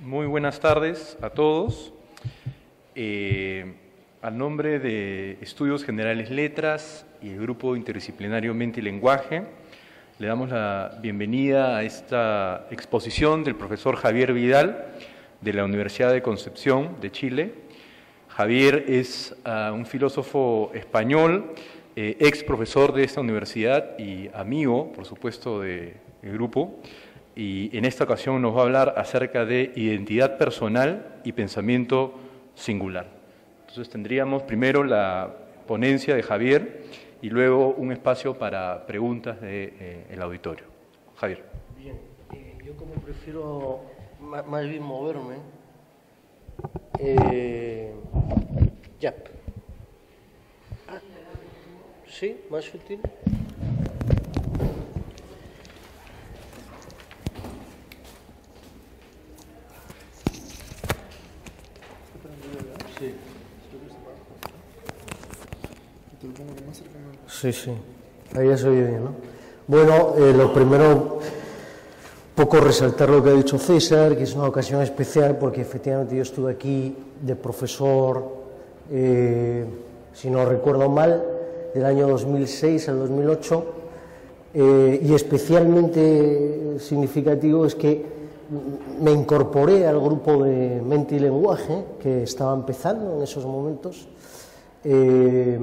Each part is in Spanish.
Muy buenas tardes a todos. Al nombre de Estudios Generales Letras y el Grupo Interdisciplinario Mente y Lenguaje, le damos la bienvenida a esta exposición del profesor Javier Vidal, de la Universidad de Concepción de Chile. Javier es un filósofo español, ex profesor de esta universidad y amigo, por supuesto, del grupo. Y en esta ocasión nos va a hablar acerca de identidad personal y pensamiento singular. Entonces tendríamos primero la ponencia de Javier y luego un espacio para preguntas del auditorio. Javier. Bien, yo como prefiero más bien moverme, ya. ¿Sí? ¿Más útil? Sí, sí, ahí ya se oye bien, ¿no? Bueno, lo primero, poco resaltar lo que ha dicho César, que es una ocasión especial porque efectivamente yo estuve aquí de profesor, si no recuerdo mal, del año 2006 al 2008, y especialmente significativo es que me incorporé al grupo de Mente y Lenguaje, que estaba empezando en esos momentos. Es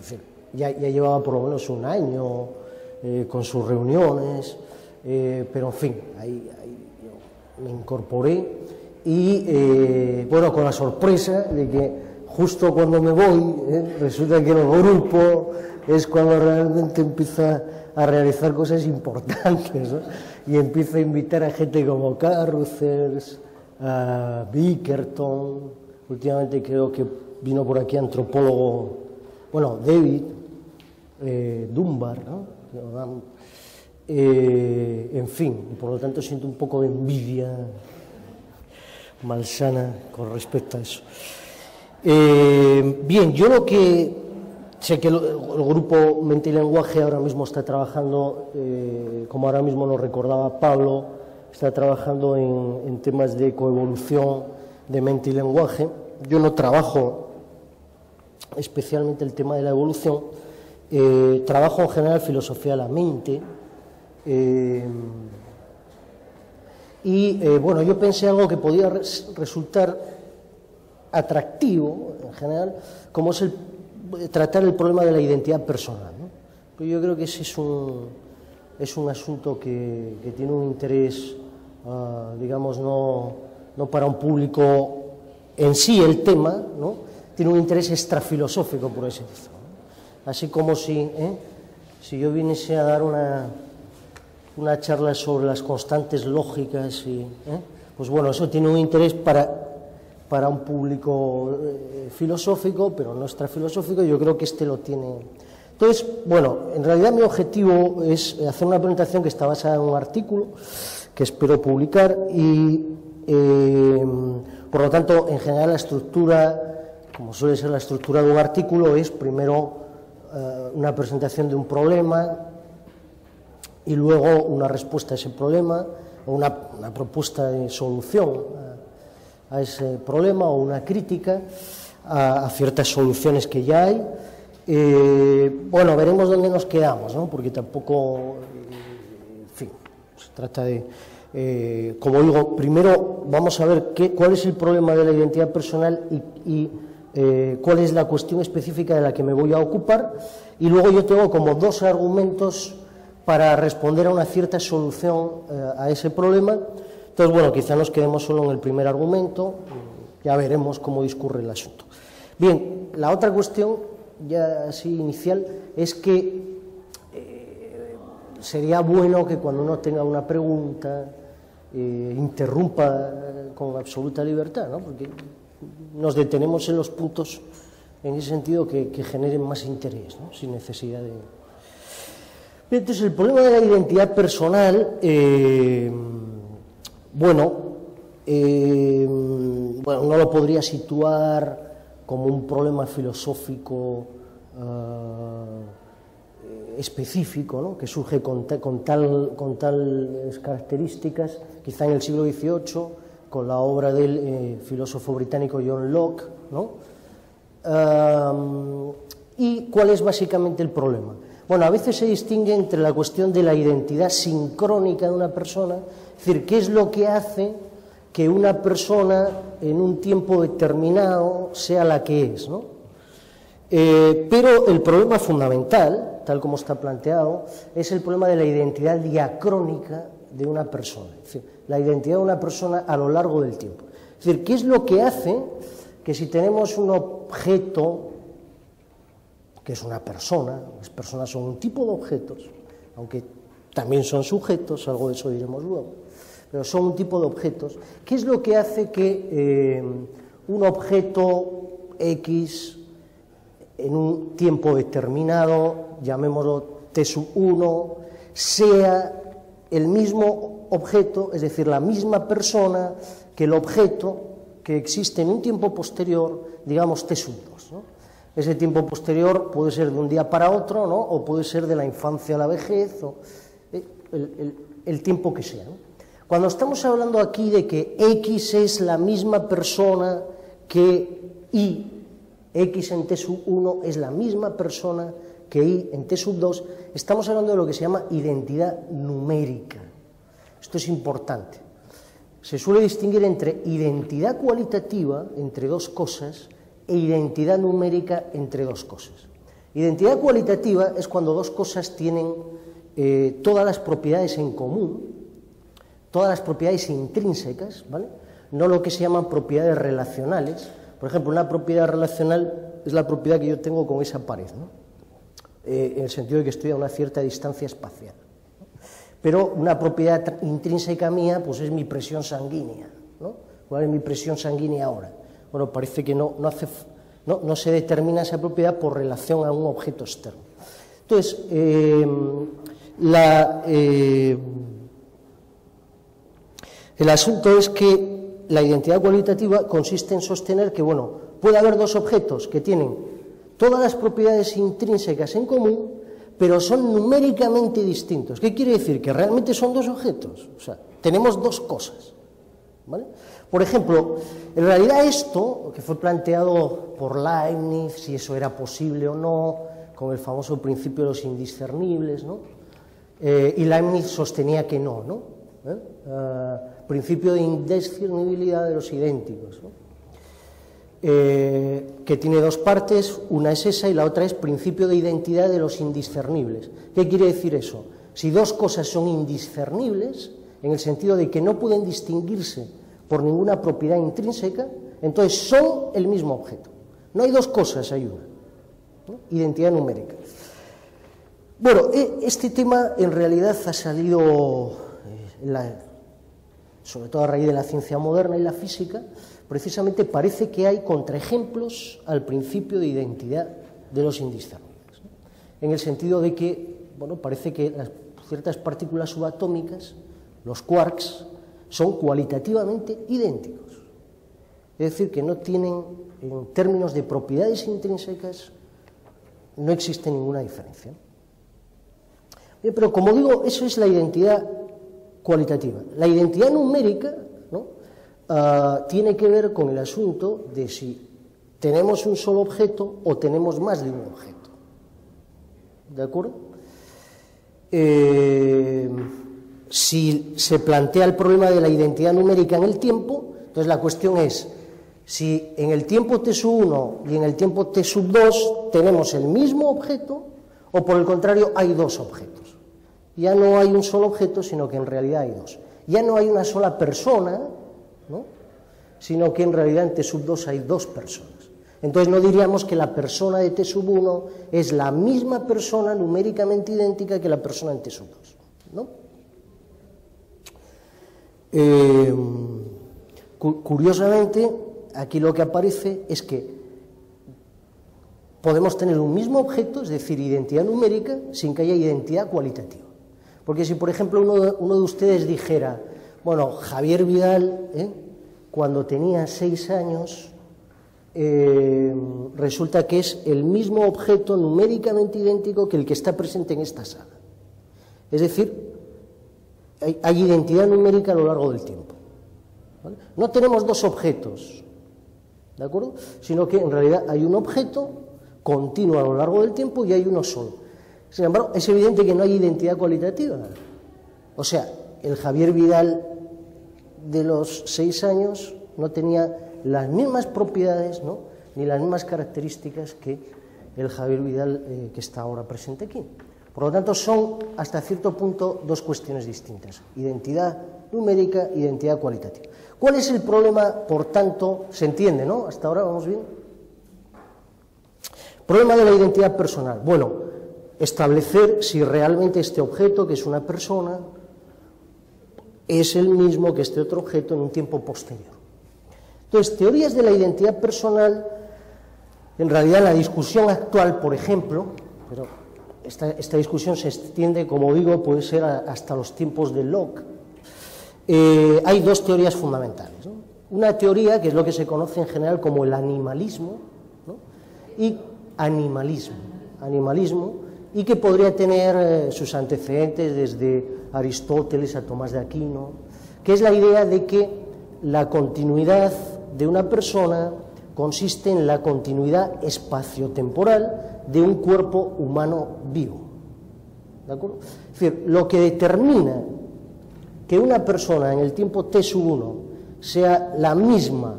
decir, ya llevaba por lo menos un año con sus reuniones, pero en fin, ahí me incorporé y bueno, con la sorpresa de que justo cuando me voy, resulta que el grupo es cuando realmente empieza a realizar cosas importantes, ¿no? Y empieza a invitar a gente como Caruthers, a Bickerton, últimamente creo que vino por aquí antropólogo, bueno, David Dunbar, ¿no? En fin, y por lo tanto siento un poco de envidia malsana con respecto a eso. Bien, yo lo que sé que el grupo Mente y Lenguaje ahora mismo está trabajando, como ahora mismo nos recordaba Pablo, está trabajando en temas de coevolución de mente y lenguaje. Yo no trabajo especialmente el tema de la evolución, trabajo en general filosofía de la mente, y bueno, yo pensé algo que podía resultar atractivo en general, como es tratar el problema de la identidad personal, ¿no? Pues yo creo que ese es un asunto que tiene un interés, digamos, no para un público en sí el tema, ¿no? Tiene un interés extrafilosófico, por así decirlo, ¿no? Así como si yo viniese a dar una charla sobre las constantes lógicas, pues bueno, eso tiene un interés para un público filosófico, pero no extrafilosófico. Yo creo que este lo tiene. Entonces, bueno, en realidad mi objetivo es hacer una presentación que está basada en un artículo que espero publicar y, por lo tanto, en general la estructura, como suele ser la estructura de un artículo, es primero una presentación de un problema y luego una respuesta a ese problema o una propuesta de solución a ese problema o una crítica a ciertas soluciones que ya hay. Bueno, veremos dónde nos quedamos, ¿no? Porque tampoco, en fin, se trata de, como digo, primero vamos a ver cuál es el problema de la identidad personal y cuál es la cuestión específica de la que me voy a ocupar, y luego yo tengo como dos argumentos para responder a una cierta solución a ese problema. Entonces, bueno, quizá nos quedemos solo en el primer argumento, ya veremos cómo discurre el asunto. Bien, la otra cuestión, ya así inicial, es que sería bueno que cuando uno tenga una pregunta interrumpa con absoluta libertad, ¿no? Porque nos detenemos en los puntos en ese sentido que generen más interés, ¿no? Sin necesidad de... Entonces, el problema de la identidad personal, bueno, uno lo podría situar como un problema filosófico específico, ¿no? Que surge con tales características, quizá en el siglo XVIII, con la obra del filósofo británico John Locke, ¿no? ¿Y cuál es básicamente el problema? Bueno, a veces se distingue entre la cuestión de la identidad sincrónica de una persona, es decir, qué es lo que hace que una persona en un tiempo determinado sea la que es, ¿no? Pero el problema fundamental, tal como está planteado, es el problema de la identidad diacrónica de una persona, es decir, la identidad de una persona a lo largo del tiempo. Es decir, ¿qué es lo que hace que si tenemos un objeto que es una persona, las personas son un tipo de objetos, aunque también son sujetos, algo de eso diremos luego, pero son un tipo de objetos, ¿qué es lo que hace que un objeto X en un tiempo determinado, llamémoslo T1, sea el mismo objeto, es decir, la misma persona que el objeto que existe en un tiempo posterior, digamos T2, ¿no? Ese tiempo posterior puede ser de un día para otro, ¿no? O puede ser de la infancia a la vejez, o el tiempo que sea, ¿no? Cuando estamos hablando aquí de que X es la misma persona que Y, X en T1 es la misma persona que Y en T2, estamos hablando de lo que se llama identidad numérica. Esto es importante. Se suele distinguir entre identidad cualitativa, entre dos cosas, e identidad numérica entre dos cosas. Identidad cualitativa es cuando dos cosas tienen todas las propiedades en común, todas las propiedades intrínsecas, ¿vale? No lo que se llaman propiedades relacionales. Por ejemplo, una propiedad relacional es la propiedad que yo tengo con esa pared, ¿no? En el sentido de que estoy a una cierta distancia espacial. Pero una propiedad intrínseca mía, pues es mi presión sanguínea, ¿no? ¿Cuál es mi presión sanguínea ahora? Bueno, parece que no se determina esa propiedad por relación a un objeto externo. Entonces, el asunto es que la identidad cualitativa consiste en sostener que, bueno, puede haber dos objetos que tienen todas las propiedades intrínsecas en común, pero son numéricamente distintos. ¿Qué quiere decir? Que realmente son dos objetos. O sea, tenemos dos cosas, ¿vale? Por ejemplo, en realidad esto, que fue planteado por Leibniz, si eso era posible o no, con el famoso principio de los indiscernibles, ¿no? Y Leibniz sostenía que no, ¿no? Principio de indiscernibilidad de los idénticos, ¿no? Que tiene dos partes, una es esa y la otra es principio de identidad de los indiscernibles. ¿Qué quiere decir eso? Si dos cosas son indiscernibles, en el sentido de que no pueden distinguirse por ninguna propiedad intrínseca, entonces son el mismo objeto. No hay dos cosas, hay una, ¿no? Identidad numérica. Bueno, este tema en realidad ha salido, sobre todo a raíz de la ciencia moderna y la física, precisamente parece que hay contraejemplos al principio de identidad de los indiscernibles, ¿no? En el sentido de que, bueno, parece que ciertas partículas subatómicas, los quarks, son cualitativamente idénticos. Es decir, que no tienen, en términos de propiedades intrínsecas, no existe ninguna diferencia. Bien, pero como digo, eso es la identidad cualitativa. La identidad numérica, ¿no? Tiene que ver con el asunto de si tenemos un solo objeto o tenemos más de un objeto. ¿De acuerdo? Si se plantea el problema de la identidad numérica en el tiempo, entonces la cuestión es si en el tiempo T1 y en el tiempo T2 tenemos el mismo objeto o por el contrario hay dos objetos. Ya no hay un solo objeto, sino que en realidad hay dos. Ya no hay una sola persona, ¿no? Sino que en realidad en T2 hay dos personas. Entonces no diríamos que la persona de T1 es la misma persona numéricamente idéntica que la persona en T2, ¿no? Curiosamente, aquí lo que aparece es que podemos tener un mismo objeto, es decir, identidad numérica, sin que haya identidad cualitativa. Porque si, por ejemplo, uno de ustedes dijera, bueno, Javier Vidal, cuando tenía 6 años, resulta que es el mismo objeto numéricamente idéntico que el que está presente en esta sala. Es decir, hay identidad numérica a lo largo del tiempo. ¿vale? No tenemos dos objetos, ¿de acuerdo? Sino que en realidad hay un objeto continuo a lo largo del tiempo y hay uno solo. Sin embargo, es evidente que no hay identidad cualitativa. O sea, el Javier Vidal de los 6 años no tenía las mismas propiedades, ¿no?, ni las mismas características que el Javier Vidal que está ahora presente aquí. Por lo tanto, son hasta cierto punto dos cuestiones distintas: identidad numérica, identidad cualitativa. ¿Cuál es el problema, por tanto? Se entiende, ¿no? Hasta ahora vamos bien. Problema de la identidad personal. Bueno, establecer si realmente este objeto, que es una persona, es el mismo que este otro objeto en un tiempo posterior. Entonces, teorías de la identidad personal, en realidad la discusión actual, por ejemplo, pero esta discusión se extiende, como digo, puede ser hasta los tiempos de Locke. Hay dos teorías fundamentales, ¿no? Una teoría que es lo que se conoce en general como el animalismo, ¿no?, y animalismo, y que podría tener sus antecedentes desde Aristóteles a Tomás de Aquino, que es la idea de que la continuidad de una persona consiste en la continuidad espaciotemporal de un cuerpo humano vivo. ¿De acuerdo? Es decir, lo que determina que una persona en el tiempo t⁻⁴ sea la misma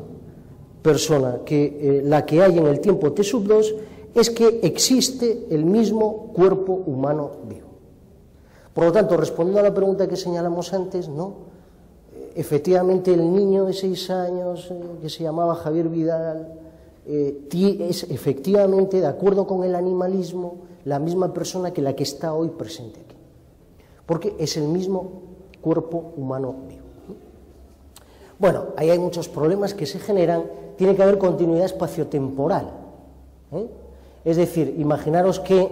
persona que la que hay en el tiempo t⁻² es que existe el mismo cuerpo humano vivo. Por lo tanto, respondiendo a la pregunta que señalamos antes, no, efectivamente el niño de 6 años que se llamaba Javier Vidal es efectivamente, de acuerdo con el animalismo, la misma persona que la que está hoy presente aquí, porque es el mismo cuerpo humano vivo. Bueno, ahí hay muchos problemas que se generan. Tiene que haber continuidad espaciotemporal, ¿eh? Es decir, imaginaros que,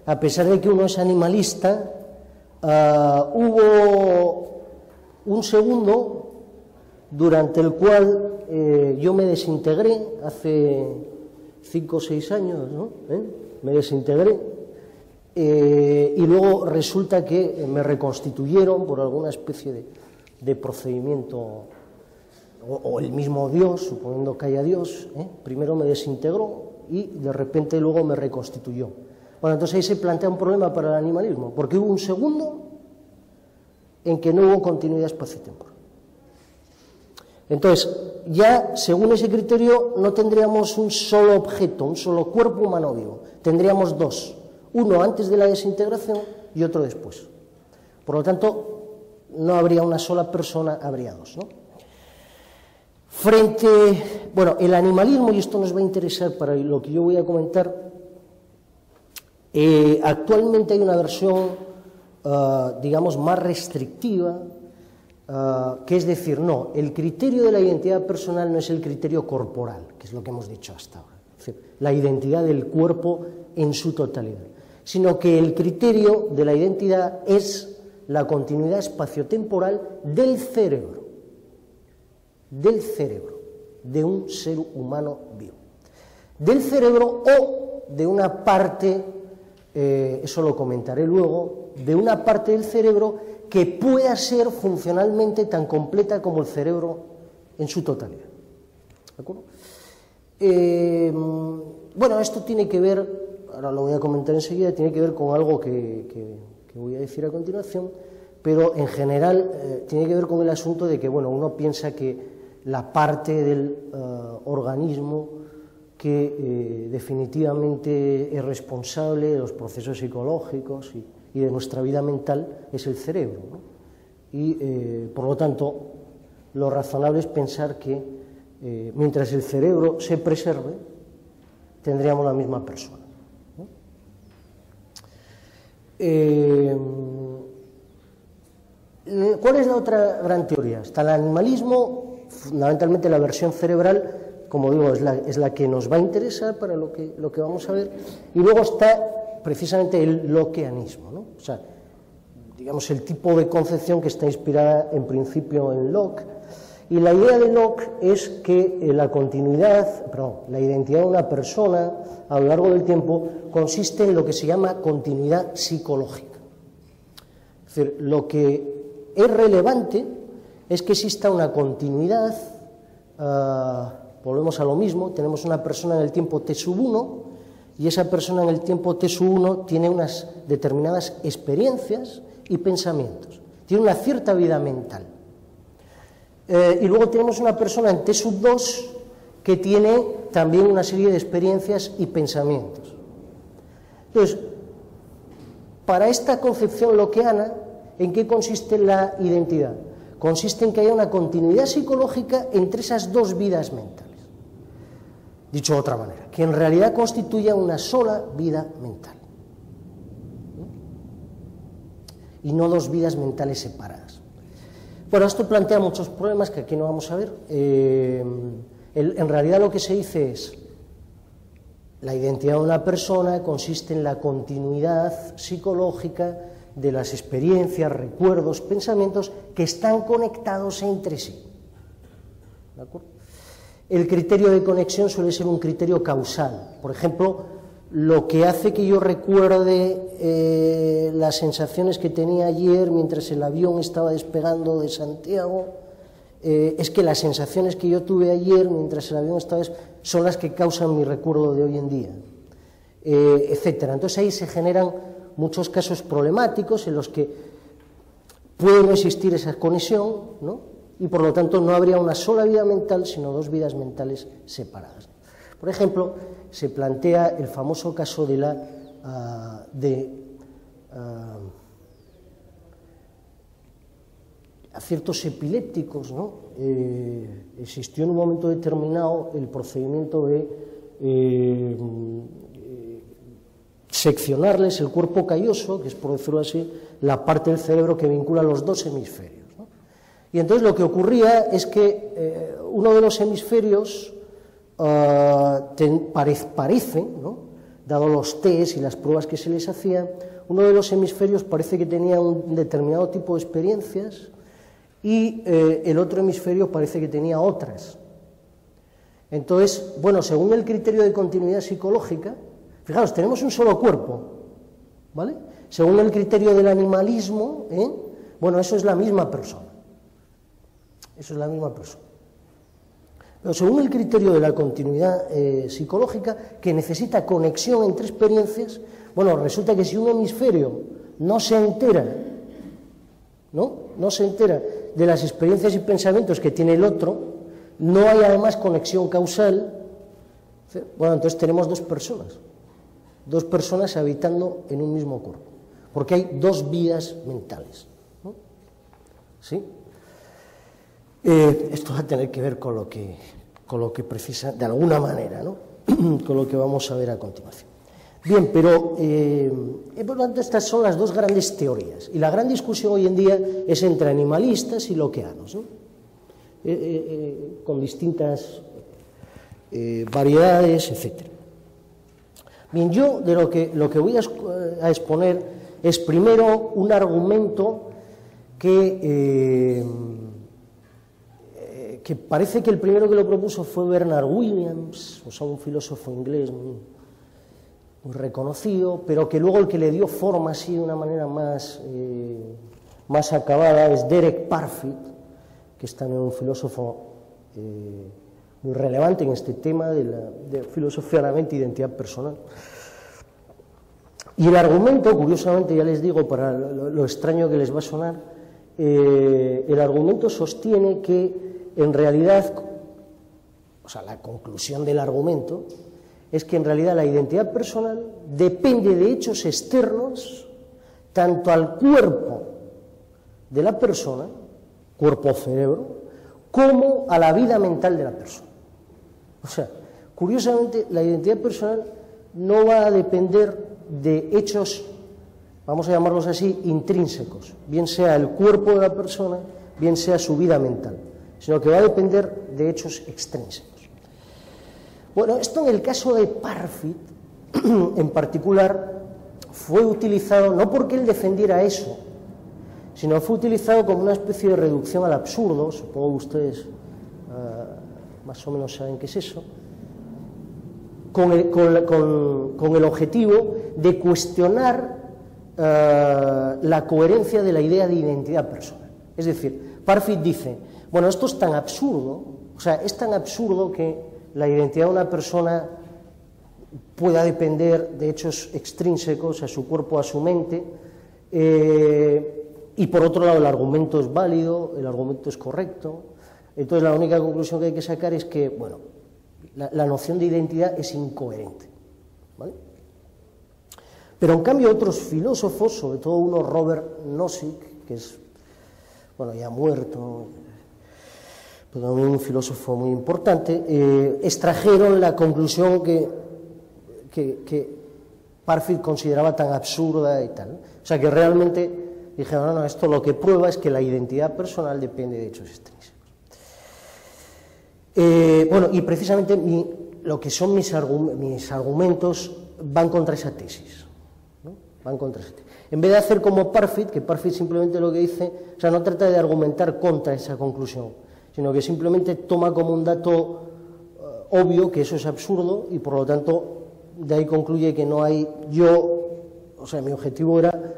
a pesar de que uno es animalista, hubo un segundo durante el cual yo me desintegré hace 5 o 6 años, ¿no? Me desintegré, y luego resulta que me reconstituyeron por alguna especie de procedimiento, o el mismo Dios, suponiendo que haya Dios, primero me desintegró y de repente luego me reconstituyó. Bueno, entonces ahí se plantea un problema para el animalismo, porque hubo un segundo en que no hubo continuidad espaciotemporal. Entonces, ya según ese criterio no tendríamos un solo objeto, un solo cuerpo humano vivo, tendríamos dos, uno antes de la desintegración y otro después. Por lo tanto, no habría una sola persona, habría dos, ¿no? Bueno, el animalismo, y esto nos va a interesar para lo que yo voy a comentar, actualmente hay una versión, digamos, más restrictiva, que es decir, no, el criterio de la identidad personal no es el criterio corporal, que es lo que hemos dicho hasta ahora, es decir, la identidad del cuerpo en su totalidad, sino que el criterio de la identidad es la continuidad espaciotemporal del cerebro, de un ser humano vivo, del cerebro o de una parte, eso lo comentaré luego, de una parte del cerebro que pueda ser funcionalmente tan completa como el cerebro en su totalidad. ¿De acuerdo? Bueno, esto tiene que ver, ahora lo voy a comentar enseguida, tiene que ver con algo que voy a decir a continuación, pero en general tiene que ver con el asunto de que, bueno, uno piensa que la parte del organismo que definitivamente es responsable de los procesos psicológicos y de nuestra vida mental es el cerebro, ¿no? Y por lo tanto lo razonable es pensar que mientras el cerebro se preserve tendríamos la misma persona, ¿no? ¿Cuál es la otra gran teoría? Está el animalismo, fundamentalmente la versión cerebral, como digo, es la que nos va a interesar para lo que vamos a ver, y luego está precisamente el lockeanismo, ¿no? O sea, digamos, el tipo de concepción que está inspirada en principio en Locke, y la idea de Locke es que la identidad de una persona a lo largo del tiempo consiste en lo que se llama continuidad psicológica. Es decir, lo que es relevante es que exista una continuidad, volvemos a lo mismo, tenemos una persona en el tiempo t⁻⁻1 y esa persona en el tiempo t⁻⁻1 tiene unas determinadas experiencias y pensamientos, tiene una cierta vida mental. Y luego tenemos una persona en t⁻², que tiene también una serie de experiencias y pensamientos. Entonces, para esta concepción lockeana, ¿en qué consiste la identidad? Consiste en que haya una continuidad psicológica entre esas dos vidas mentales. Dicho de otra manera, que en realidad constituya una sola vida mental. Y no dos vidas mentales separadas. Bueno, esto plantea muchos problemas que aquí no vamos a ver. En realidad lo que se dice es, la identidad de una persona consiste en la continuidad psicológica de las experiencias, recuerdos, pensamientos que están conectados entre sí. ¿De acuerdo? El criterio de conexión suele ser un criterio causal. Por ejemplo, lo que hace que yo recuerde las sensaciones que tenía ayer mientras el avión estaba despegando de Santiago, es que las sensaciones que yo tuve ayer mientras el avión estaba son las que causan mi recuerdo de hoy en día, etcétera. Entonces ahí se generan muchos casos problemáticos en los que puede no existir esa conexión, ¿no? Y por lo tanto no habría una sola vida mental, sino dos vidas mentales separadas. Por ejemplo, se plantea el famoso caso de a ciertos epilépticos, ¿no? Existió en un momento determinado el procedimiento de seccionarles el cuerpo calloso, que es, por decirlo así, la parte del cerebro que vincula los dos hemisferios, ¿no? Y entonces lo que ocurría es que uno de los hemisferios parece, ¿no?, dado los test y las pruebas que se les hacían, uno de los hemisferios parece que tenía un determinado tipo de experiencias y el otro hemisferio parece que tenía otras. Entonces, bueno, según el criterio de continuidad psicológica, fijaros, tenemos un solo cuerpo, ¿vale? Según el criterio del animalismo, bueno, eso es la misma persona. Eso es la misma persona. Pero según el criterio de la continuidad psicológica, que necesita conexión entre experiencias, bueno, resulta que si un hemisferio no se entera de las experiencias y pensamientos que tiene el otro, no hay además conexión causal, bueno, entonces tenemos dos personas habitando en un mismo cuerpo, porque hay dos vidas mentales, ¿no? ¿Sí? Esto va a tener que ver con lo que precisa, de alguna manera, ¿no? Con lo que vamos a ver a continuación. Bien, pero por lo tanto estas son las dos grandes teorías, y la gran discusión hoy en día es entre animalistas y lockeanos, ¿no? Con distintas variedades, etc. Bien, yo de lo que voy a exponer es primero un argumento que parece que el primero que lo propuso fue Bernard Williams, o sea, un filósofo inglés muy reconocido, pero que luego el que le dio forma así de una manera más acabada es Derek Parfit, que es también un filósofo muy relevante en este tema de filosofía de la mente e identidad personal. Y el argumento, curiosamente, ya les digo, para lo extraño que les va a sonar, el argumento sostiene que en realidad, o sea, la conclusión del argumento es que en realidad la identidad personal depende de hechos externos tanto al cuerpo de la persona, cuerpo o cerebro, como a la vida mental de la persona. O sea, curiosamente, la identidad personal no va a depender de hechos, vamos a llamarlos así, intrínsecos, bien sea el cuerpo de la persona, bien sea su vida mental, sino que va a depender de hechos extrínsecos. Bueno, esto en el caso de Parfit, en particular, fue utilizado no porque él defendiera eso, sino fue utilizado como una especie de reducción al absurdo, supongo que ustedes más o menos saben qué es eso, con el objetivo de cuestionar la coherencia de la idea de identidad personal. Es decir, Parfit dice, bueno, esto es tan absurdo, o sea, es tan absurdo que la identidad de una persona pueda depender de hechos extrínsecos a su cuerpo, a su mente, y por otro lado el argumento es válido, el argumento es correcto. Entonces la única conclusión que hay que sacar es que, bueno, la noción de identidad es incoherente, ¿vale? Pero en cambio otros filósofos, sobre todo uno Robert Nozick, que es, bueno, ya muerto, pero también un filósofo muy importante, extrajeron la conclusión que Parfit consideraba tan absurda y tal. O sea, que realmente dijeron, no, esto lo que prueba es que la identidad personal depende de hechos extrínsecos. Bueno, y precisamente lo que son mis argumentos van contra esa tesis, ¿no? Van contra esa tesis. En vez de hacer como Parfit, que Parfit simplemente lo que dice, o sea, no trata de argumentar contra esa conclusión, sino que simplemente toma como un dato obvio que eso es absurdo y por lo tanto de ahí concluye que no hay o sea, mi objetivo era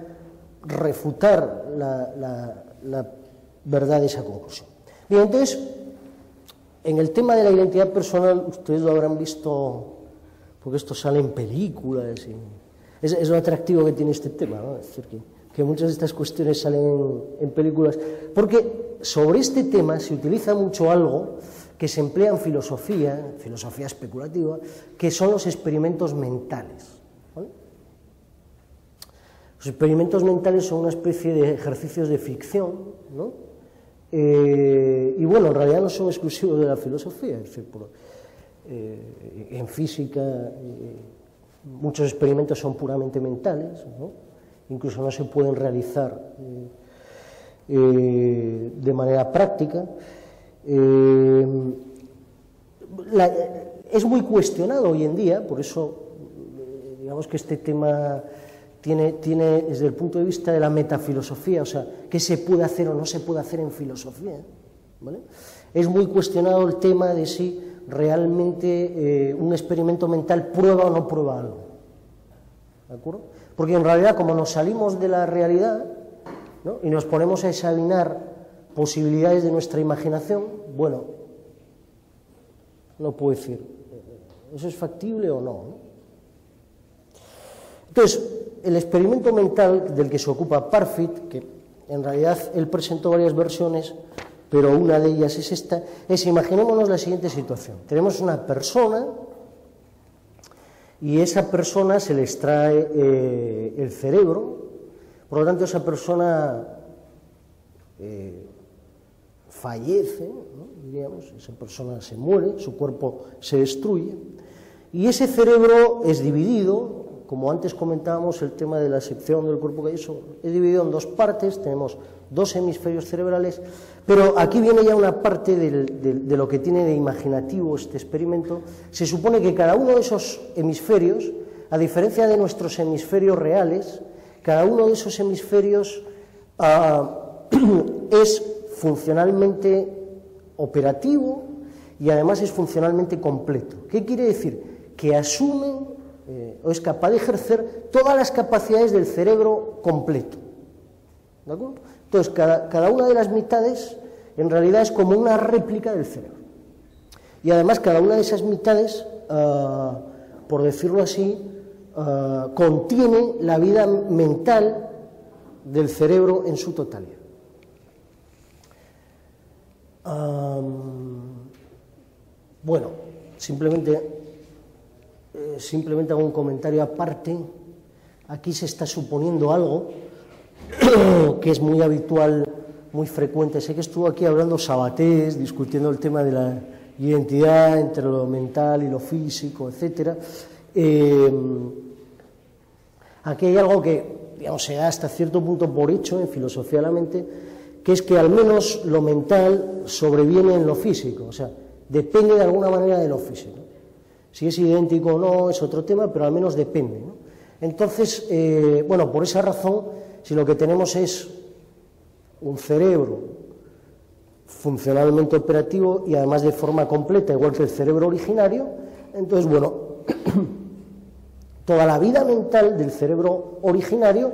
refutar la verdad de esa conclusión. Bien, entonces, en el tema de la identidad personal, ustedes lo habrán visto, porque esto sale en películas, y es lo atractivo que tiene este tema, ¿no? Es decir, que muchas de estas cuestiones salen en películas, porque sobre este tema se utiliza mucho algo que se emplea en filosofía especulativa, que son los experimentos mentales, ¿vale? Los experimentos mentales son una especie de ejercicios de ficción, ¿no? Y bueno, en realidad no son exclusivos de la filosofía, es decir, en física muchos experimentos son puramente mentales, ¿no? Incluso no se pueden realizar de manera práctica. Es muy cuestionado hoy en día, por eso digamos que este tema tiene desde el punto de vista de la metafilosofía, o sea, qué se puede hacer o no se puede hacer en filosofía, ¿vale? Es muy cuestionado el tema de si realmente un experimento mental prueba o no prueba algo, ¿de acuerdo? Porque en realidad, como nos salimos de la realidad, ¿no?, y nos ponemos a examinar posibilidades de nuestra imaginación, bueno, no puedo decir, ¿eso es factible o no, ¿no? Entonces, el experimento mental del que se ocupa Parfit, que en realidad él presentó varias versiones, pero una de ellas es esta, imaginémonos la siguiente situación. Tenemos una persona y esa persona se le extrae el cerebro, por lo tanto esa persona fallece, ¿no?, diríamos, esa persona se muere, su cuerpo se destruye, y ese cerebro es dividido, como antes comentábamos el tema de la sección del cuerpo que es dividido en dos partes, tenemos dos hemisferios cerebrales, pero aquí viene ya una parte de lo que tiene de imaginativo este experimento. Se supone que cada uno de esos hemisferios, a diferencia de nuestros hemisferios reales, cada uno de esos hemisferios es funcionalmente operativo y además es funcionalmente completo. ¿Qué quiere decir? Que asume o es capaz de ejercer todas las capacidades del cerebro completo, ¿de acuerdo? Entonces, cada una de las mitades en realidad es como una réplica del cerebro. Y además cada una de esas mitades, por decirlo así, contiene la vida mental del cerebro en su totalidad. Bueno, simplemente hago un comentario aparte. Aquí se está suponiendo algo que es muy habitual, muy frecuente. Sé que estuvo aquí hablando Sabatés, discutiendo el tema de la identidad entre lo mental y lo físico, etc. Aquí hay algo que, digamos, se da hasta cierto punto por hecho en filosofía de la mente, que es que al menos lo mental sobreviene en lo físico, o sea, depende de alguna manera de lo físico. Si es idéntico o no es otro tema, pero al menos depende, ¿no? Entonces, bueno, por esa razón, si lo que tenemos es un cerebro funcionalmente operativo y además de forma completa, igual que el cerebro originario, entonces, bueno, toda la vida mental del cerebro originario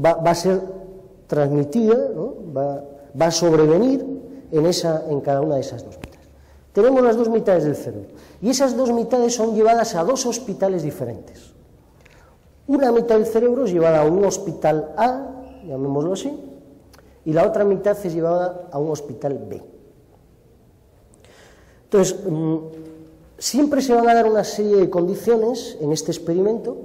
va a ser transmitida, ¿no?, va a sobrevenir en cada una de esas dos mitades. Tenemos las dos mitades del cerebro y esas dos mitades son llevadas a dos hospitales diferentes. Una mitad del cerebro es llevada a un hospital A, llamémoslo así, y la otra mitad es llevada a un hospital B. Entonces, siempre se van a dar una serie de condiciones en este experimento.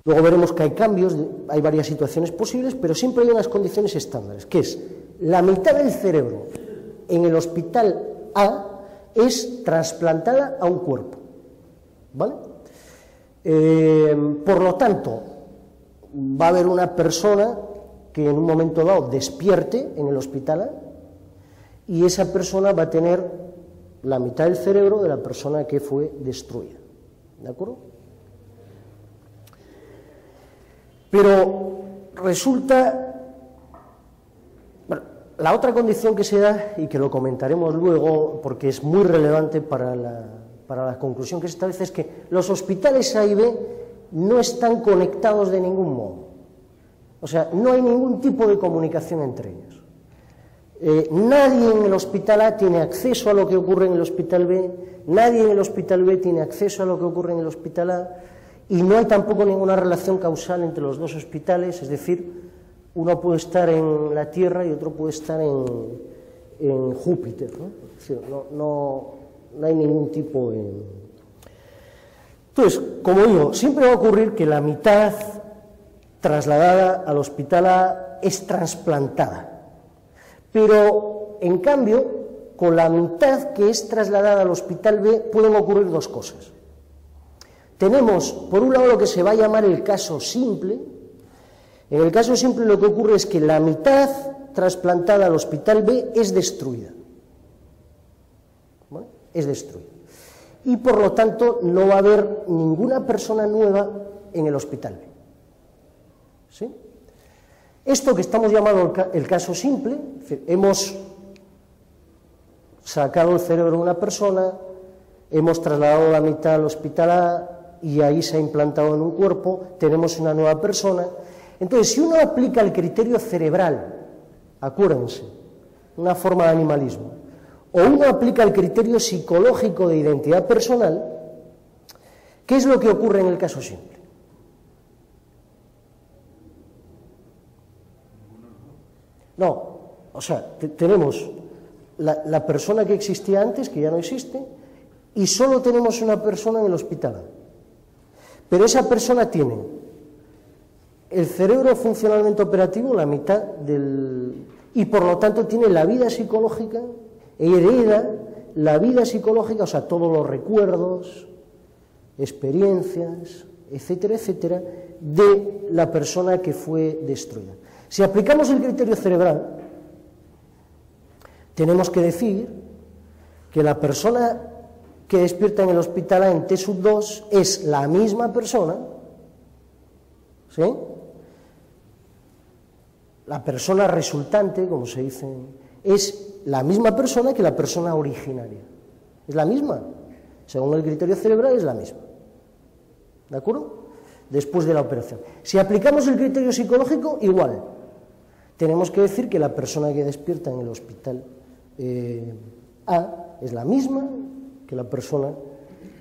Luego veremos que hay cambios, hay varias situaciones posibles, pero siempre hay unas condiciones estándares, que es la mitad del cerebro en el hospital A es trasplantada a un cuerpo, ¿vale? Por lo tanto, va a haber una persona que en un momento dado despierte en el hospital A y esa persona va a tener la mitad del cerebro de la persona que fue destruida, ¿de acuerdo? Pero resulta, bueno, la otra condición que se da, y que lo comentaremos luego porque es muy relevante para la conclusión que se establece, es que los hospitales A y B no están conectados de ningún modo. O sea, no hay ningún tipo de comunicación entre ellos. Nadie en el hospital A tiene acceso a lo que ocurre en el hospital B, nadie en el hospital B tiene acceso a lo que ocurre en el hospital A, y no hay tampoco ninguna relación causal entre los dos hospitales, es decir, uno puede estar en la Tierra y otro puede estar en Júpiter, ¿no? Es decir, no hay ningún tipo de... Entonces, como digo, siempre va a ocurrir que la mitad trasladada al hospital A es trasplantada, pero en cambio, con la mitad que es trasladada al hospital B pueden ocurrir dos cosas. Tenemos, por un lado, lo que se va a llamar el caso simple. En el caso simple lo que ocurre es que la mitad trasplantada al hospital B es destruida. ¿Vale? Es destruida. Y por lo tanto no va a haber ninguna persona nueva en el hospital B. ¿Sí? Esto que estamos llamando el caso simple, es decir, hemos sacado el cerebro de una persona, hemos trasladado la mitad al hospital A y ahí se ha implantado en un cuerpo, tenemos una nueva persona. Entonces, si uno aplica el criterio cerebral, acuérdense, una forma de animalismo, o uno aplica el criterio psicológico de identidad personal, ¿qué es lo que ocurre en el caso simple? No, o sea, tenemos la persona que existía antes, que ya no existe, y solo tenemos una persona en el hospital A. Pero esa persona tiene el cerebro funcionalmente operativo, la mitad del... y por lo tanto tiene la vida psicológica, hereda la vida psicológica, o sea, todos los recuerdos, experiencias, etcétera, etcétera, de la persona que fue destruida. Si aplicamos el criterio cerebral, tenemos que decir que la persona que despierta en el hospital A en T2 es la misma persona, ¿sí? La persona resultante, como se dice, es la misma persona que la persona originaria. Es la misma. Según el criterio cerebral es la misma. ¿De acuerdo? Después de la operación. Si aplicamos el criterio psicológico, igual. Tenemos que decir que la persona que despierta en el hospital A es la misma que la persona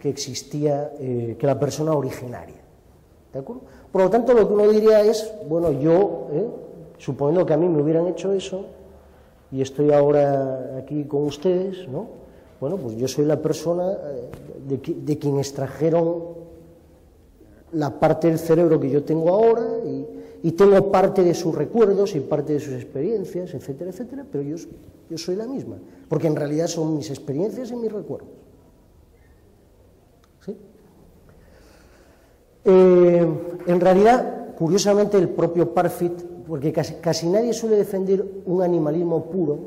que existía, que la persona originaria. ¿De acuerdo? Por lo tanto, lo que uno diría es, bueno, yo, suponiendo que a mí me hubieran hecho eso, y estoy ahora aquí con ustedes, ¿no? Bueno, pues yo soy la persona de quien extrajeron la parte del cerebro que yo tengo ahora, y tengo parte de sus recuerdos y parte de sus experiencias, etcétera, etcétera, pero yo soy la misma, porque en realidad son mis experiencias y mis recuerdos. ¿Sí? En realidad, curiosamente, el propio Parfit, porque casi nadie suele defender un animalismo puro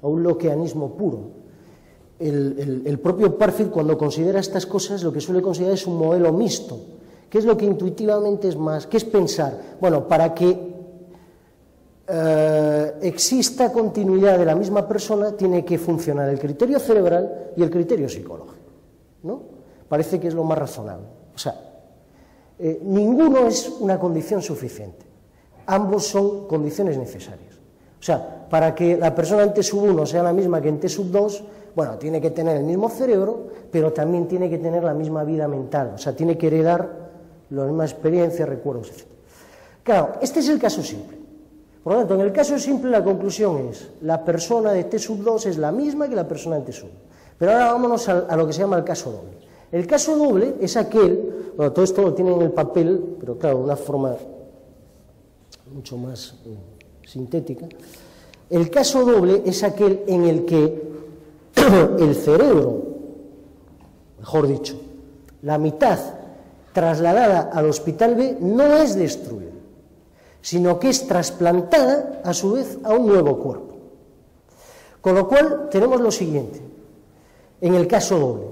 o un lockeanismo puro. El propio Parfit, cuando considera estas cosas, lo que suele considerar es un modelo mixto. ¿Qué es lo que intuitivamente es más? ¿Qué es pensar? Bueno, para que exista continuidad de la misma persona, tiene que funcionar el criterio cerebral y el criterio psicológico, ¿no? Parece que es lo más razonable. O sea, ninguno es una condición suficiente. Ambos son condiciones necesarias. O sea, para que la persona en T sub 1 sea la misma que en T sub 2, bueno, tiene que tener el mismo cerebro, pero también tiene que tener la misma vida mental, o sea, tiene que heredar la misma experiencia, recuerdos, etc. Claro, este es el caso simple. Por lo tanto, en el caso simple la conclusión es, la persona de T sub 2 es la misma que la persona en T sub 1. Pero ahora vámonos a lo que se llama el caso doble. El caso doble es aquel, bueno, todo esto lo tienen en el papel, pero claro, de una forma mucho más sintética. El caso doble es aquel en el que el cerebro, mejor dicho, la mitad trasladada al hospital B no es destruida, sino que es trasplantada a su vez a un nuevo cuerpo. Con lo cual tenemos lo siguiente, en el caso doble,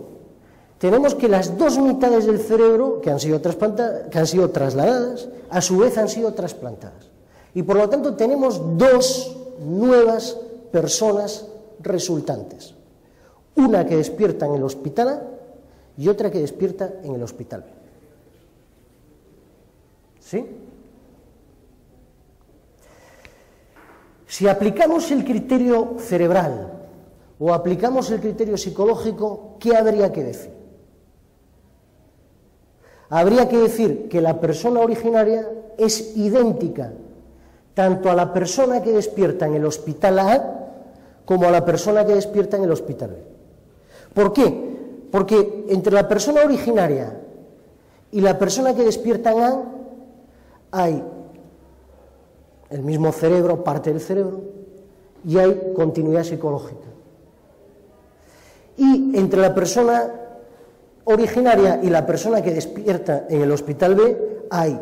tenemos que las dos mitades del cerebro que han sido trasladadas, a su vez han sido trasplantadas. Y por lo tanto tenemos dos nuevas personas resultantes. Una que despierta en el hospital A y otra que despierta en el hospital B. ¿Sí? Si aplicamos el criterio cerebral o aplicamos el criterio psicológico, ¿qué habría que decir? Habría que decir que la persona originaria es idéntica tanto a la persona que despierta en el hospital A como a la persona que despierta en el hospital B. ¿Por qué? Porque entre la persona originaria y la persona que despierta en A hay el mismo cerebro, parte del cerebro, y hay continuidad psicológica. Y entre la persona originaria y la persona que despierta en el hospital B hay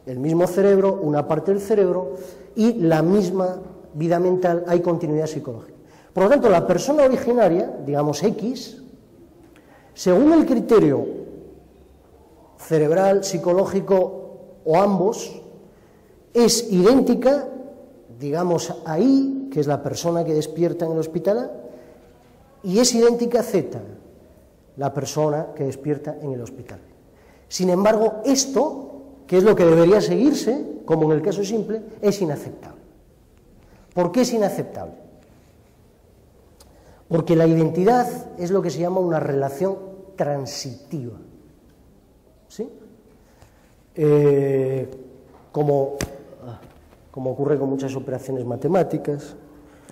el mismo cerebro, una parte del cerebro, y la misma vida mental, hay continuidad psicológica. Por lo tanto, la persona originaria, digamos X, según el criterio cerebral, psicológico o ambos, es idéntica, digamos a Y, que es la persona que despierta en el hospital A, y es idéntica a Z, la persona que despierta en el hospital. Sin embargo, esto, que es lo que debería seguirse, como en el caso simple, es inaceptable. ¿Por qué es inaceptable? Porque la identidad es lo que se llama una relación transitiva. ¿Sí? Como ocurre con muchas operaciones matemáticas.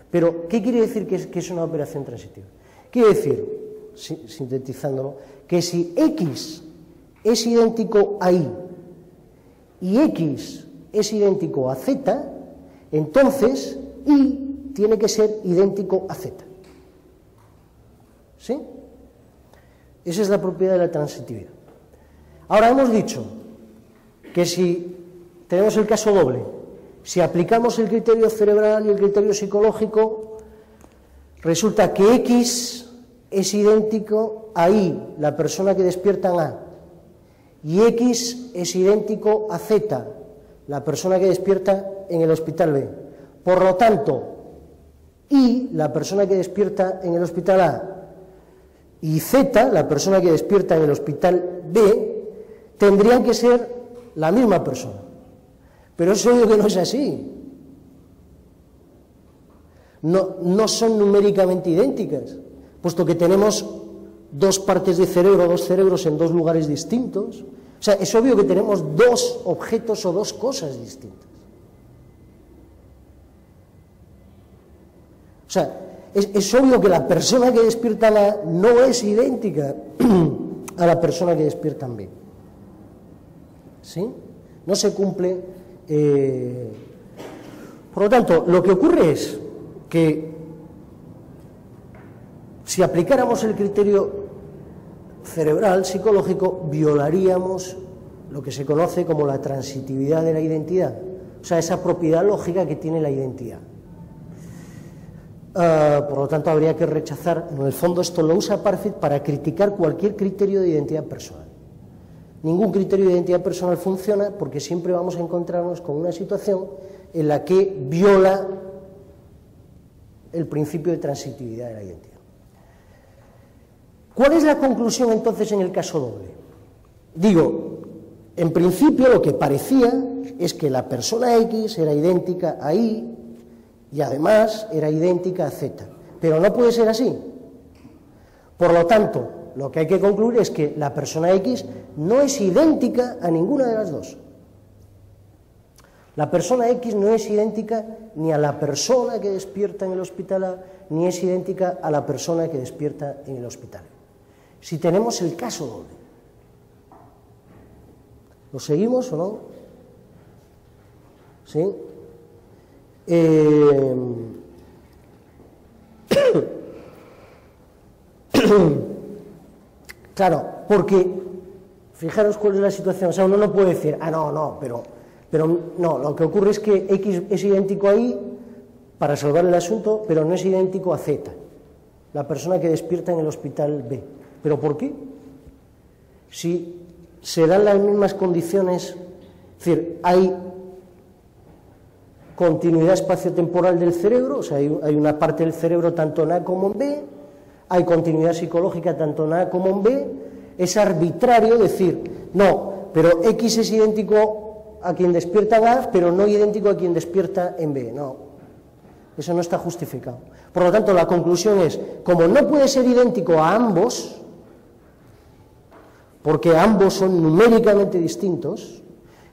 Pero, ¿qué quiere decir que es una operación transitiva? Quiere decir, sintetizándolo, que si X es idéntico a Y y X es idéntico a Z, entonces Y tiene que ser idéntico a Z. ¿Sí? Esa es la propiedad de la transitividad. Ahora hemos dicho que si tenemos el caso doble, si aplicamos el criterio cerebral y el criterio psicológico, resulta que X es idéntico a Y, la persona que despierta en A, y X es idéntico a Z, la persona que despierta en el hospital B. Por lo tanto, Y, la persona que despierta en el hospital A, y Z, la persona que despierta en el hospital B, tendrían que ser la misma persona. Pero es obvio que no es así. No son numéricamente idénticas, puesto que tenemos dos partes de cerebro, dos cerebros en dos lugares distintos. O sea, es obvio que tenemos dos objetos o dos cosas distintas. O sea, es obvio que la persona que despierta en A no es idéntica a la persona que despierta en B. ¿Sí? No se cumple. Por lo tanto, lo que ocurre es que si aplicáramos el criterio cerebral, psicológico, violaríamos lo que se conoce como la transitividad de la identidad, o sea, esa propiedad lógica que tiene la identidad. Por lo tanto, habría que rechazar, en el fondo esto lo usa Parfit para criticar cualquier criterio de identidad personal. Ningún criterio de identidad personal funciona porque siempre vamos a encontrarnos con una situación en la que viola el principio de transitividad de la identidad. ¿Cuál es la conclusión entonces en el caso doble? Digo, en principio lo que parecía es que la persona X era idéntica a Y y además era idéntica a Z. Pero no puede ser así. Por lo tanto, lo que hay que concluir es que la persona X no es idéntica a ninguna de las dos. La persona X no es idéntica ni a la persona que despierta en el hospital A, ni es idéntica a la persona que despierta en el hospital B. Si tenemos el caso doble. ¿Lo seguimos o no? ¿Sí? Claro, porque fijaros cuál es la situación. O sea, uno no puede decir, pero no, lo que ocurre es que X es idéntico a Y para salvar el asunto, pero no es idéntico a Z, la persona que despierta en el hospital B. ¿Pero por qué? Si se dan las mismas condiciones, es decir, hay continuidad espaciotemporal del cerebro, o sea, hay una parte del cerebro tanto en A como en B, hay continuidad psicológica tanto en A como en B, es arbitrario decir, no, pero X es idéntico a quien despierta en A, pero no idéntico a quien despierta en B, no, eso no está justificado. Por lo tanto, la conclusión es, como no puede ser idéntico a ambos, porque ambos son numéricamente distintos,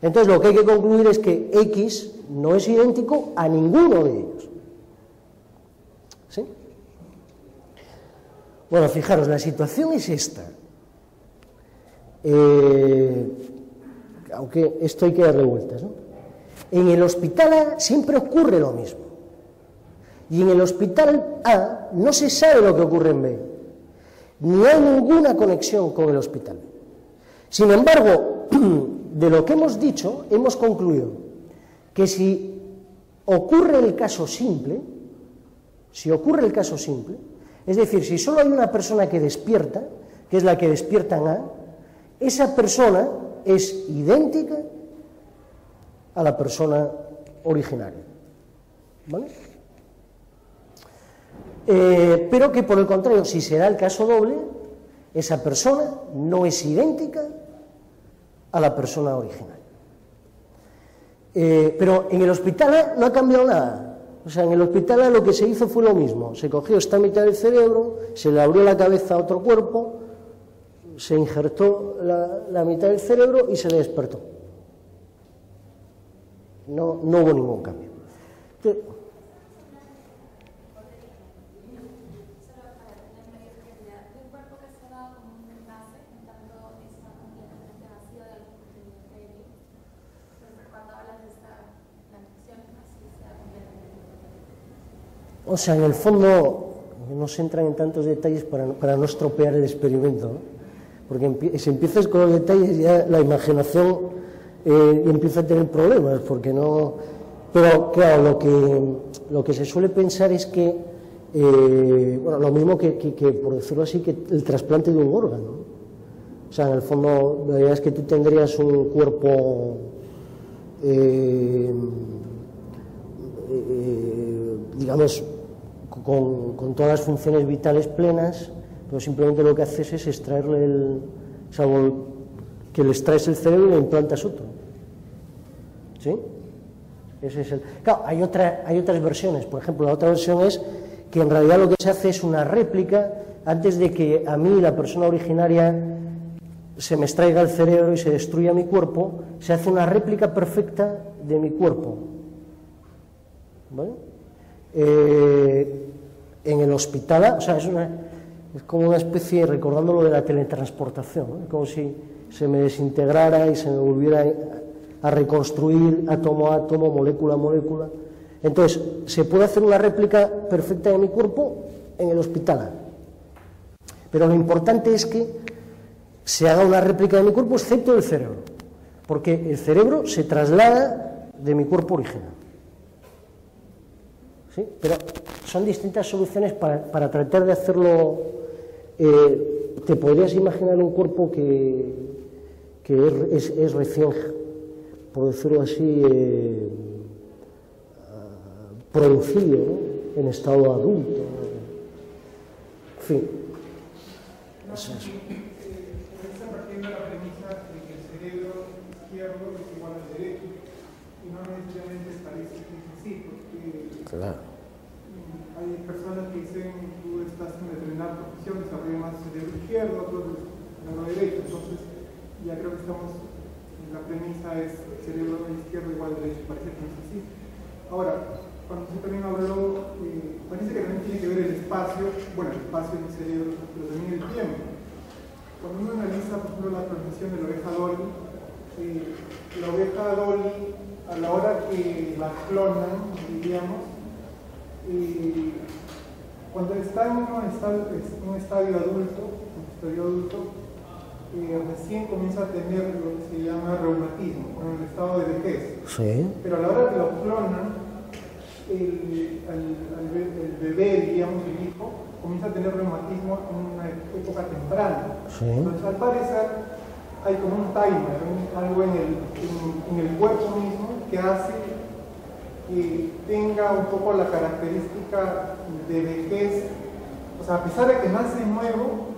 entonces lo que hay que concluir es que X no es idéntico a ninguno de ellos. ¿Sí? Bueno, fijaros, la situación es esta. Aunque esto hay que darle vueltas, ¿no? En el hospital A siempre ocurre lo mismo. Y en el hospital A no se sabe lo que ocurre en B. Ni hay ninguna conexión con el hospital B. Sin embargo, de lo que hemos dicho, hemos concluido que si ocurre el caso simple, es decir, si solo hay una persona que despierta, que es la que despierta en A, esa persona es idéntica a la persona originaria. ¿Vale? Pero que por el contrario, si se da el caso doble, esa persona no es idéntica a la persona original. Pero en el hospital A no ha cambiado nada. O sea, en el hospital A lo que se hizo fue lo mismo. Se cogió esta mitad del cerebro, se le abrió la cabeza a otro cuerpo, se injertó la mitad del cerebro y se le despertó. No hubo ningún cambio. Entonces, o sea, en el fondo no se entran en tantos detalles para no estropear el experimento, ¿no? Porque si empiezas con los detalles ya la imaginación empieza a tener problemas, porque no... Pero claro, lo que se suele pensar es que, bueno, lo mismo que, por decirlo así, que el trasplante de un órgano, ¿no? O sea, en el fondo, la idea es que tú tendrías un cuerpo... digamos, con todas las funciones vitales plenas, pero simplemente lo que haces es extraerle salvo que le extraes el cerebro y le implantas otro. ¿Sí? Ese es claro, hay otras versiones. Por ejemplo, la otra versión es que en realidad lo que se hace es una réplica antes de que a mí, la persona originaria, se me extraiga el cerebro y se destruya mi cuerpo, se hace una réplica perfecta de mi cuerpo. ¿Vale? En el hospital, o sea, es como una especie, recordando lo de la teletransportación, ¿no? Como si se me desintegrara y se me volviera a reconstruir átomo a átomo, molécula a molécula. Entonces, se puede hacer una réplica perfecta de mi cuerpo en el hospital. Pero lo importante es que se haga una réplica de mi cuerpo excepto el cerebro, porque el cerebro se traslada de mi cuerpo original. ¿Sí? Pero son distintas soluciones para tratar de hacerlo. Te podrías imaginar un cuerpo que es recién, por decirlo así, producido, ¿no? En estado adulto. En fin. Eso es. Está partiendo de la premisa de que el cerebro izquierdo es igual al derecho, y no necesariamente parece que es así, porque Claro. hay personas que dicen tú estás en determinada profesión, desarrolla más el cerebro izquierdo, otros el cerebro derecho, entonces ya creo que estamos, la premisa es cerebro izquierdo igual derecho, parece que no es así. Ahora, cuando usted también habló, parece que también tiene que ver el espacio, bueno, el espacio del cerebro, pero también el tiempo. Cuando uno analiza, por ejemplo, la transmisión de la oveja Dolly, a la hora que la clonan, diríamos, cuando está en un estadio adulto, recién comienza a tener lo que se llama reumatismo, en el estado de vejez. Sí. Pero a la hora que lo clonan, el bebé, digamos, el hijo, comienza a tener reumatismo en una época temprana. Sí. Entonces, al parecer, hay como un timer, algo en el cuerpo mismo que hace que tenga un poco la característica de vejez. O sea, a pesar de que nace nuevo,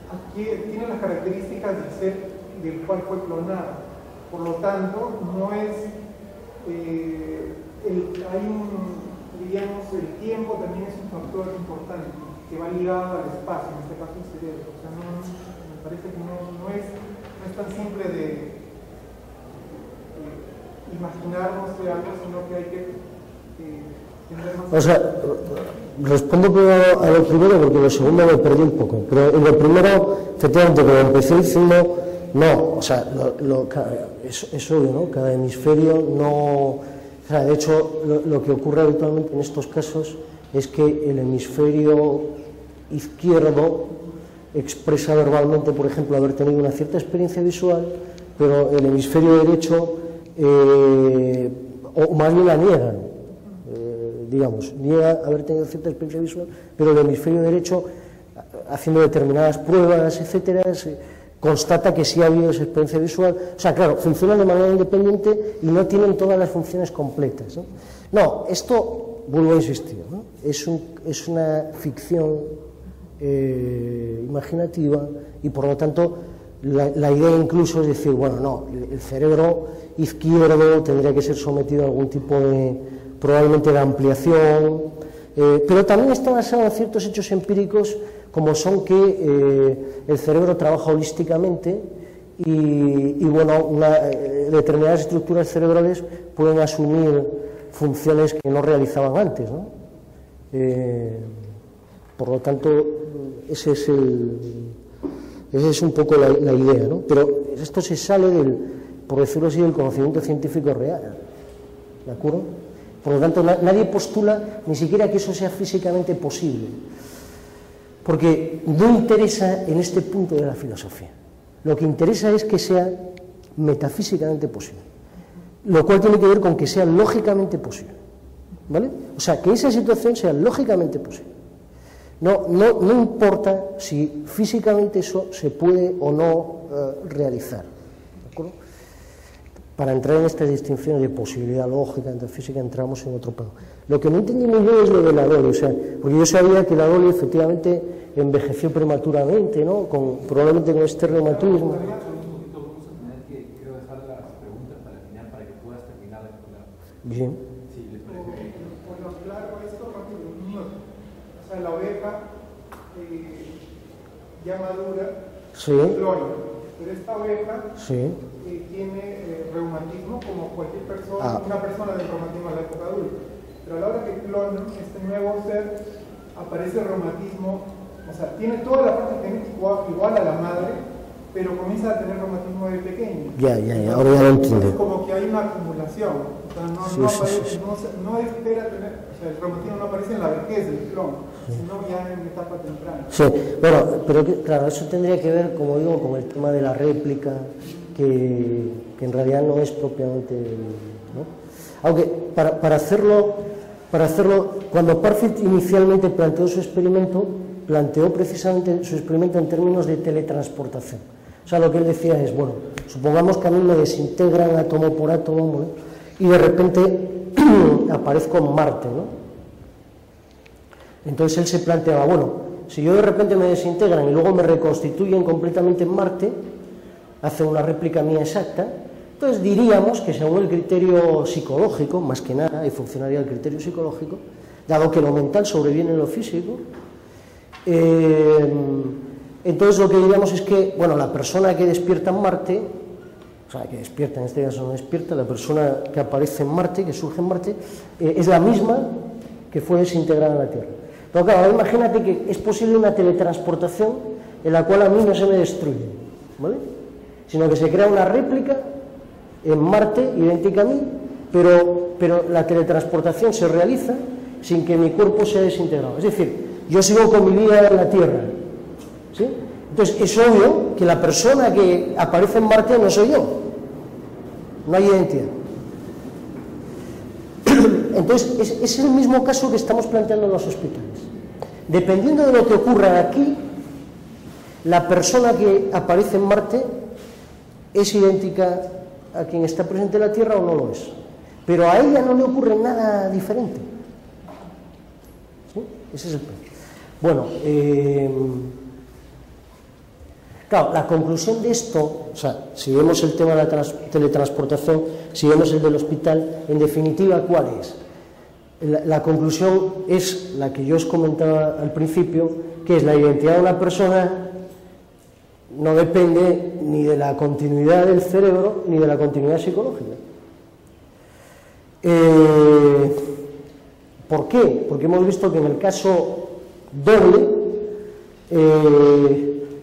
aquí tiene las características del ser del cual fue clonado. Por lo tanto, no es diríamos, el tiempo también es un factor importante que va ligado al espacio, en este caso el cerebro. O sea, me parece que no es tan simple de imaginarnos de algo, sino que hay que tener más... O sea, respondo primero a lo primero porque lo segundo me perdí un poco, pero en lo primero, efectivamente, como empecé diciendo, no, o sea, es obvio, ¿no? Cada hemisferio no... O sea, de hecho, lo que ocurre habitualmente en estos casos es que el hemisferio izquierdo expresa verbalmente, por ejemplo, haber tenido una cierta experiencia visual, pero el hemisferio derecho, o más bien la niega, digamos, niega haber tenido cierta experiencia visual, pero el hemisferio derecho, haciendo determinadas pruebas, etcétera, constata que sí ha habido esa experiencia visual. O sea, claro, funcionan de manera independiente y no tienen todas las funciones completas, ¿no? No, esto, vuelvo a insistir, ¿no? Es una ficción imaginativa y, por lo tanto, la idea incluso es decir, bueno, no, el cerebro izquierdo tendría que ser sometido a algún tipo de, probablemente, de ampliación, pero también está basado en ciertos hechos empíricos, como son que el cerebro trabaja holísticamente y bueno, determinadas estructuras cerebrales pueden asumir funciones que no realizaban antes, ¿no? Por lo tanto, ese es un poco la idea, ¿no? Pero esto se sale por decirlo así, del conocimiento científico real, ¿de acuerdo? Por lo tanto, nadie postula ni siquiera que eso sea físicamente posible, porque no interesa en este punto de la filosofía. Lo que interesa es que sea metafísicamente posible, lo cual tiene que ver con que sea lógicamente posible, ¿vale? O sea, que esa situación sea lógicamente posible. No importa si físicamente eso se puede o no realizar, ¿de acuerdo? Para entrar en estas distinciones de posibilidad lógica, metafísica, entramos en otro plano. Lo que no entendí muy bien es lo de la Dolly, o sea, porque yo sabía que la Dolly efectivamente envejeció prematuramente, ¿no? Probablemente con este reumatismo. Bien. Sí, les parece. Bueno, claro, esto rápido, un minuto. O sea, la oveja ya madura, sí, pero esta oveja sí, tiene reumatismo como cualquier persona, una persona de reumatismo a la época adulta. Pero a la hora que clonan este nuevo ser, aparece el reumatismo, o sea, tiene toda la parte genética igual a la madre, pero comienza a tener reumatismo de pequeño. Ya, ahora ya lo entiendo. Es como que hay una acumulación. O sea, no espera tener, o sea, el reumatismo no aparece en la vejez del clon, sino ya en etapa temprana. Sí, bueno, pero claro, eso tendría que ver, como digo, con el tema de la réplica, que en realidad no es propiamente, ¿no? Aunque para hacerlo, cuando Parfit inicialmente planteó su experimento, planteó precisamente su experimento en términos de teletransportación. O sea, lo que él decía es, bueno, supongamos que a mí me desintegran átomo por átomo, ¿no? Y de repente aparezco en Marte, ¿no? Entonces él se planteaba, bueno, si yo de repente me desintegran y luego me reconstituyen completamente en Marte, hacen una réplica mía exacta, Entonces diríamos que según el criterio psicológico, más que nada, y funcionaría el criterio psicológico, dado que lo mental sobreviene en lo físico, entonces lo que diríamos es que, bueno, la persona que despierta en Marte, o sea, que despierta, en este caso no despierta, la persona que aparece en Marte, que surge en Marte, es la misma que fue desintegrada en la Tierra. Pero claro, ahora imagínate que es posible una teletransportación en la cual a mí no se me destruye, ¿vale? Sino que se crea una réplica en Marte, idéntica a mí, pero la teletransportación se realiza sin que mi cuerpo sea desintegrado. Es decir, yo sigo con mi vida en la Tierra, ¿sí? Entonces es obvio que la persona que aparece en Marte no soy yo, no hay identidad. Entonces es el mismo caso que estamos planteando en los hospitales. Dependiendo de lo que ocurra aquí, la persona que aparece en Marte es idéntica a quien está presente en la Tierra o no lo es. Pero a ella no le ocurre nada diferente. ¿Sí? Ese es el punto. Bueno, claro, la conclusión de esto, o sea, si vemos el tema de la teletransportación, si vemos el del hospital, en definitiva, ¿cuál es? La conclusión es la que yo os comentaba al principio, que es la identidad de una persona no depende ni de la continuidad del cerebro ni de la continuidad psicológica. ¿Por qué? Porque hemos visto que en el caso doble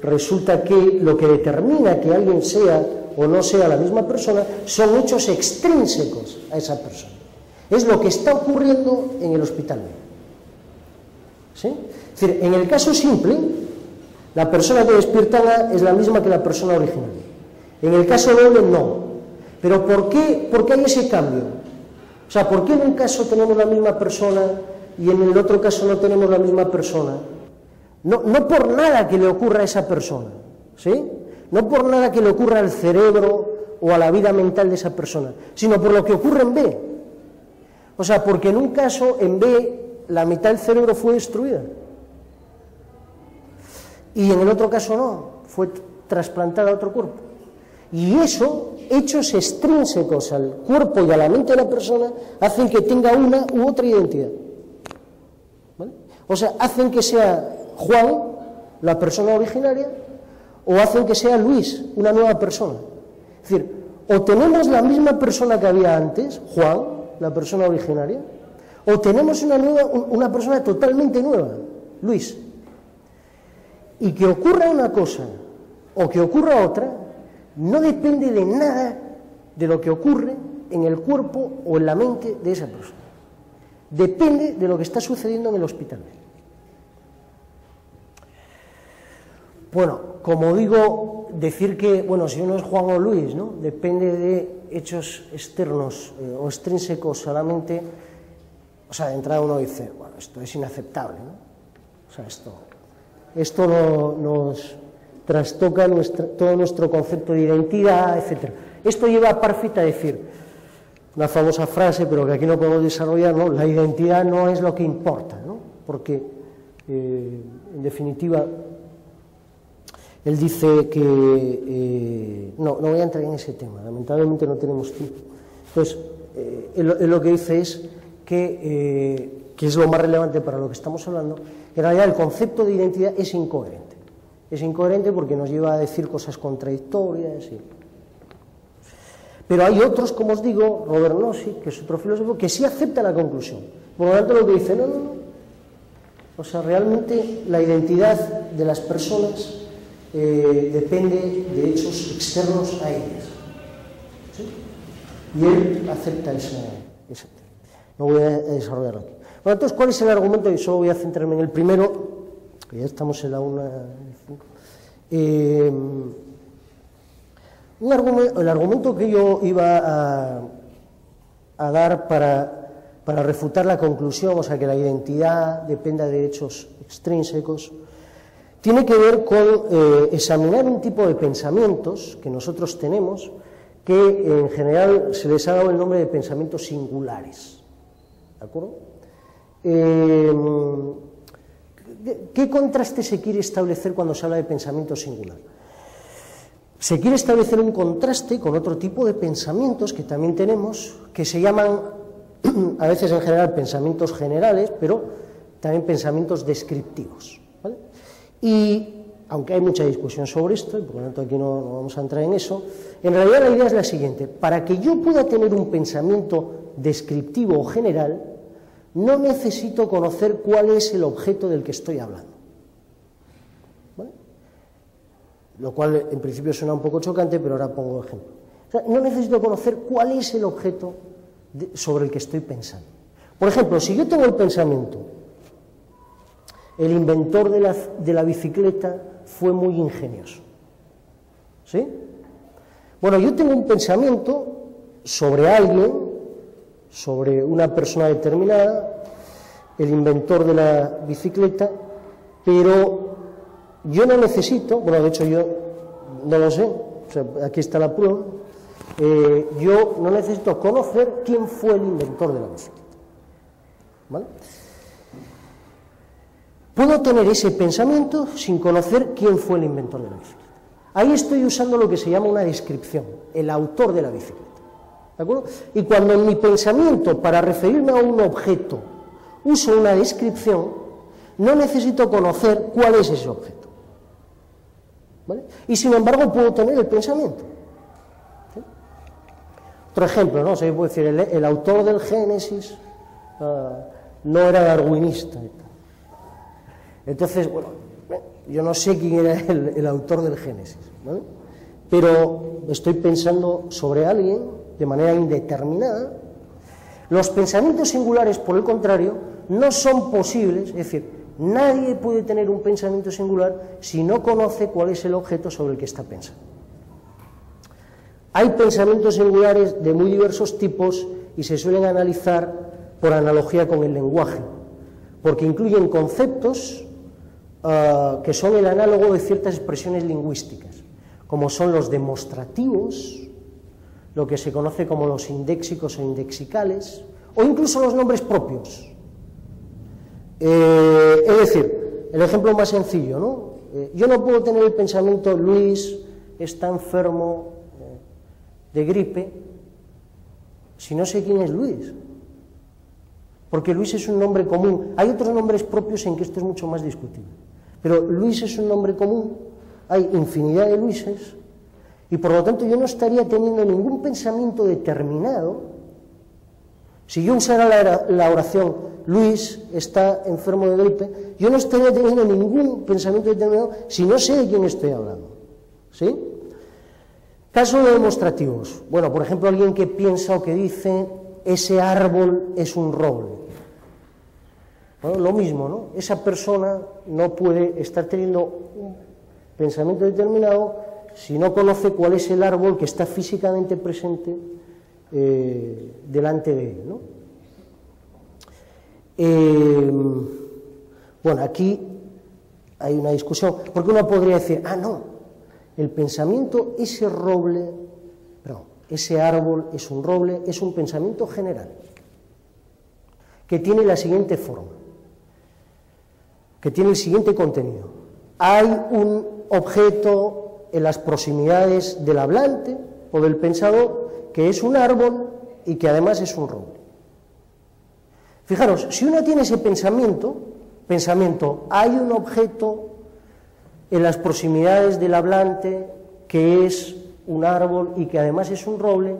resulta que lo que determina que alguien sea o no sea la misma persona son hechos extrínsecos a esa persona. Es lo que está ocurriendo en el hospital. ¿Sí? Es decir, en el caso simple, la persona que despierta es la misma que la persona original. En el caso doble, no. ¿Pero por qué hay ese cambio? O sea, ¿por qué en un caso tenemos la misma persona y en el otro caso no tenemos la misma persona? No por nada que le ocurra a esa persona, ¿sí? No por nada que le ocurra al cerebro o a la vida mental de esa persona, sino por lo que ocurre en B. O sea, porque en un caso, en B, la mitad del cerebro fue destruida. Y en el otro caso no, fue trasplantada a otro cuerpo. Y eso, hechos extrínsecos al cuerpo y a la mente de la persona, hacen que tenga una u otra identidad. ¿Vale? O sea, hacen que sea Juan, la persona originaria, o hacen que sea Luis, una nueva persona. Es decir, o tenemos la misma persona que había antes, Juan, la persona originaria, o tenemos una persona totalmente nueva, Luis. Y que ocurra una cosa o que ocurra otra no depende de nada de lo que ocurre en el cuerpo o en la mente de esa persona. Depende de lo que está sucediendo en el hospital. Bueno, como digo, decir que, bueno, si uno es Juan o Luis, ¿no? Depende de hechos externos o extrínsecos a la mente. O sea, de entrada uno dice, bueno, esto es inaceptable, ¿no? O sea, esto nos trastoca todo nuestro concepto de identidad, etc. Esto lleva a Parfit a decir, una famosa frase, pero que aquí no podemos desarrollar, ¿no? La identidad no es lo que importa, ¿no? Porque, en definitiva, él dice que... no voy a entrar en ese tema, lamentablemente no tenemos tiempo. Entonces, él lo que dice es que es lo más relevante para lo que estamos hablando, que en realidad el concepto de identidad es incoherente. Es incoherente porque nos lleva a decir cosas contradictorias. Pero hay otros, como os digo, Robert Nozick, que es otro filósofo, que sí acepta la conclusión. Por lo tanto, lo que dice, no. O sea, realmente la identidad de las personas depende de hechos externos a ellas. ¿Sí? Y él acepta ese tema. No voy a desarrollarlo aquí. Bueno, entonces, ¿cuál es el argumento? Y solo voy a centrarme en el primero, que ya estamos en la 1:05. El argumento que yo iba a dar para refutar la conclusión, o sea, que la identidad dependa de hechos extrínsecos, tiene que ver con examinar un tipo de pensamientos que nosotros tenemos, que en general se les ha dado el nombre de pensamientos singulares. ¿De acuerdo? ¿Qué contraste se quiere establecer cuando se habla de pensamiento singular? se quiere establecer un contraste con otro tipo de pensamientos que también tenemos, que se llaman, a veces en general, pensamientos generales, pero también pensamientos descriptivos, ¿vale? Y aunque hay mucha discusión sobre esto, y por lo tanto aquí no vamos a entrar en eso, en realidad la idea es la siguiente: para que yo pueda tener un pensamiento descriptivo o general, no necesito conocer cuál es el objeto del que estoy hablando, ¿vale? Lo cual en principio suena un poco chocante, pero ahora pongo ejemplo. O sea, no necesito conocer cuál es el objeto sobre el que estoy pensando. Por ejemplo, si yo tengo el pensamiento, el inventor de la bicicleta fue muy ingenioso, ¿sí? Bueno, yo tengo un pensamiento sobre alguien, sobre una persona determinada, el inventor de la bicicleta, pero yo no necesito, bueno, de hecho yo no lo sé, o sea, aquí está la prueba, yo no necesito conocer quién fue el inventor de la bicicleta, ¿vale? Puedo tener ese pensamiento sin conocer quién fue el inventor de la bicicleta. Ahí estoy usando lo que se llama una descripción, el autor de la bicicleta, ¿de acuerdo? Y cuando en mi pensamiento, para referirme a un objeto, uso una descripción, no necesito conocer cuál es ese objeto, ¿vale? Y sin embargo puedo tener el pensamiento, ¿sí? Otro ejemplo, ¿no? Se puede decir, el autor del Génesis no era darwinista. Entonces, bueno, yo no sé quién era el autor del Génesis, ¿vale? Pero estoy pensando sobre alguien de manera indeterminada. Los pensamientos singulares, por el contrario, no son posibles, es decir, nadie puede tener un pensamiento singular si no conoce cuál es el objeto sobre el que está pensando. Hay pensamientos singulares de muy diversos tipos y se suelen analizar por analogía con el lenguaje, porque incluyen conceptos que son el análogo de ciertas expresiones lingüísticas, como son los demostrativos, lo que se conoce como los indéxicos o indexicales, o incluso los nombres propios. Es decir, el ejemplo más sencillo, ¿no? Yo no puedo tener el pensamiento Luis está enfermo de gripe si no sé quién es Luis, porque Luis es un nombre común. Hay otros nombres propios en que esto es mucho más discutible, pero Luis es un nombre común, hay infinidad de Luises, y por lo tanto yo no estaría teniendo ningún pensamiento determinado. Si yo usara la oración Luis está enfermo de gripe, yo no estaría teniendo ningún pensamiento determinado si no sé de quién estoy hablando, ¿sí? Casos demostrativos. Bueno, por ejemplo, alguien que piensa o que dice ese árbol es un roble. Bueno, lo mismo, ¿no? Esa persona no puede estar teniendo un pensamiento determinado si no conoce cuál es el árbol que está físicamente presente delante de él, ¿no? Bueno, aquí hay una discusión, porque uno podría decir, no, el pensamiento, ese árbol es un roble, es un pensamiento general, que tiene la siguiente forma, que tiene el siguiente contenido. Hay un objeto en las proximidades del hablante o del pensador que es un árbol y que además es un roble. Fijaros, si uno tiene ese pensamiento, hay un objeto en las proximidades del hablante que es un árbol y que además es un roble,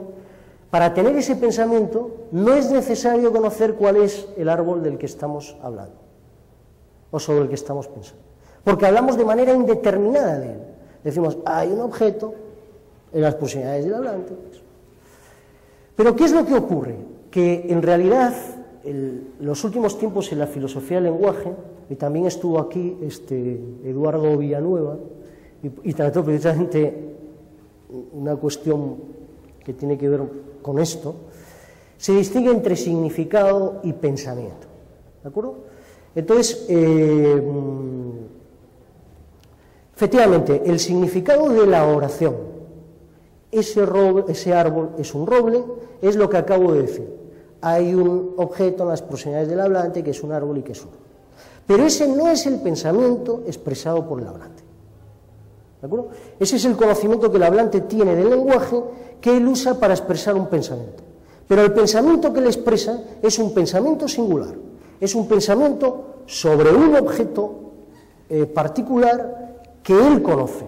para tener ese pensamiento no es necesario conocer cuál es el árbol del que estamos hablando o sobre el que estamos pensando, porque hablamos de manera indeterminada de él. Decimos, hay un objeto en las proximidades del hablante. Pero ¿qué es lo que ocurre? Que en realidad, en los últimos tiempos en la filosofía del lenguaje, y también estuvo aquí Eduardo Villanueva, y trató precisamente una cuestión que tiene que ver con esto, se distingue entre significado y pensamiento, ¿de acuerdo? Entonces, efectivamente, el significado de la oración, ese árbol es un roble, es lo que acabo de decir. Hay un objeto en las proximidades del hablante que es un árbol y que es un roble. Pero ese no es el pensamiento expresado por el hablante. ¿De acuerdo? Ese es el conocimiento que el hablante tiene del lenguaje que él usa para expresar un pensamiento. Pero el pensamiento que él expresa es un pensamiento singular, es un pensamiento sobre un objeto particular que él conoce.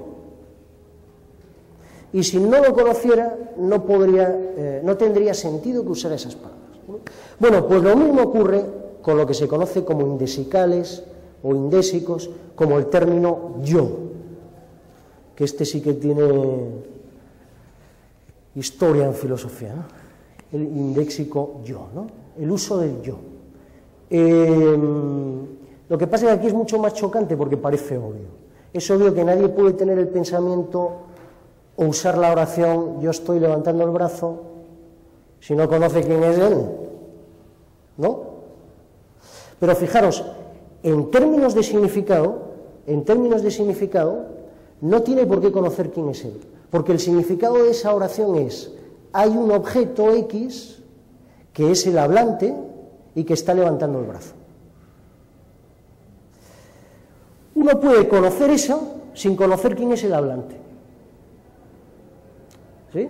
Y si no lo conociera, no tendría sentido que usara esas palabras. Bueno, pues lo mismo ocurre con lo que se conoce como indexicales o indésicos, como el término yo, que este sí que tiene historia en filosofía, ¿no? El indéxico yo, ¿no? El uso del yo. Lo que pasa es que aquí es mucho más chocante porque parece obvio. Es obvio que nadie puede tener el pensamiento o usar la oración yo estoy levantando el brazo si no conoce quién es él, ¿no? Pero fijaros, en términos de significado, no tiene por qué conocer quién es él, porque el significado de esa oración es: hay un objeto X que es el hablante y que está levantando el brazo. Uno puede conocer eso sin conocer quién es el hablante. ¿Sí?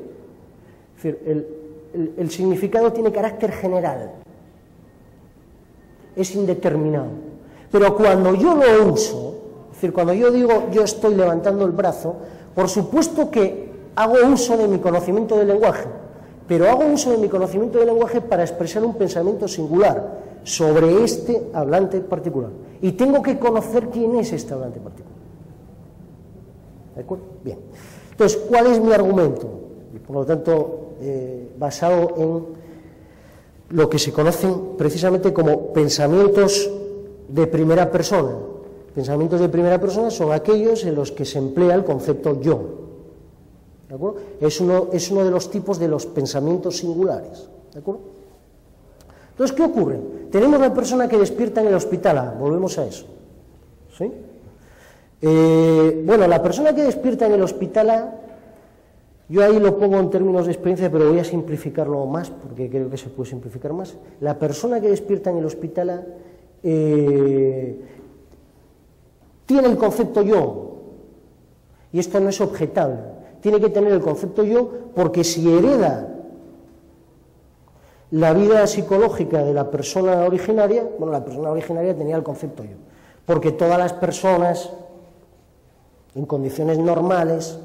Es decir, el significado tiene carácter general, es indeterminado. Pero cuando yo lo uso, es decir, cuando yo digo yo estoy levantando el brazo, por supuesto que hago uso de mi conocimiento del lenguaje, pero hago uso de mi conocimiento del lenguaje para expresar un pensamiento singular sobre este hablante particular. Y tengo que conocer quién es este hablante particular. ¿De acuerdo? Bien. Entonces, ¿cuál es mi argumento? Y por lo tanto, basado en lo que se conocen precisamente como pensamientos de primera persona. Pensamientos de primera persona son aquellos en los que se emplea el concepto yo. ¿De acuerdo? Es uno de los tipos de los pensamientos singulares. ¿De acuerdo? Entonces, ¿qué ocurre? Tenemos la persona que despierta en el hospital, volvemos a eso. ¿Sí? Bueno, la persona que despierta en el hospital, yo ahí lo pongo en términos de experiencia, pero voy a simplificarlo más, porque creo que se puede simplificar más. La persona que despierta en el hospital tiene el concepto yo, y esto no es objetable. Tiene que tener el concepto yo, porque si hereda la vida psicológica de la persona originaria, bueno, la persona originaria tenía el concepto yo, porque todas las personas en condiciones normales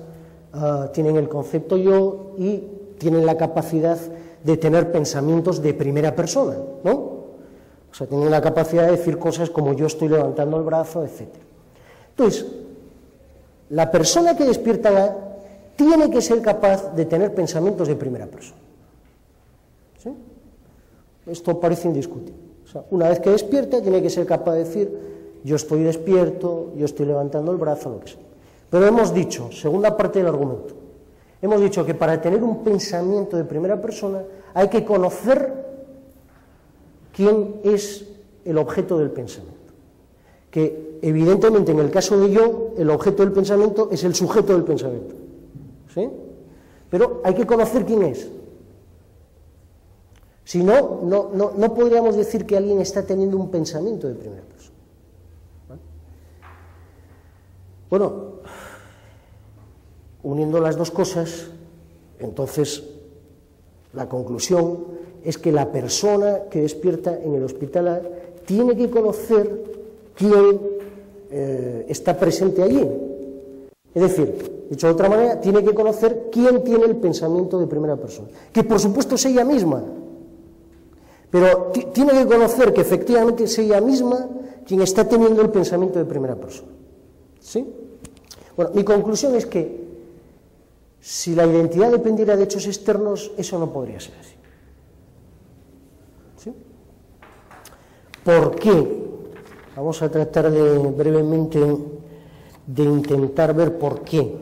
tienen el concepto yo y tienen la capacidad de tener pensamientos de primera persona, ¿no? O sea, tienen la capacidad de decir cosas como yo estoy levantando el brazo, etc. Entonces, la persona que despierta tiene que ser capaz de tener pensamientos de primera persona. ¿Sí? Esto parece indiscutible. O sea, una vez que despierta, tiene que ser capaz de decir yo estoy despierto, yo estoy levantando el brazo, lo que sea. Pero hemos dicho, segunda parte del argumento, hemos dicho que para tener un pensamiento de primera persona hay que conocer quién es el objeto del pensamiento. Que evidentemente en el caso de yo, el objeto del pensamiento es el sujeto del pensamiento. ¿Sí? Pero hay que conocer quién es. Si no, no podríamos decir que alguien está teniendo un pensamiento de primera persona. ¿Vale? Bueno, uniendo las dos cosas, entonces la conclusión es que la persona que despierta en el hospital tiene que conocer quién está presente allí. Es decir, dicho de otra manera, tiene que conocer quién tiene el pensamiento de primera persona, que por supuesto es ella misma, pero tiene que conocer que efectivamente es ella misma quien está teniendo el pensamiento de primera persona. ¿Sí? Bueno, mi conclusión es que si la identidad dependiera de hechos externos, eso no podría ser así. ¿Sí? ¿Por qué? Vamos a tratar de brevemente de intentar ver por qué.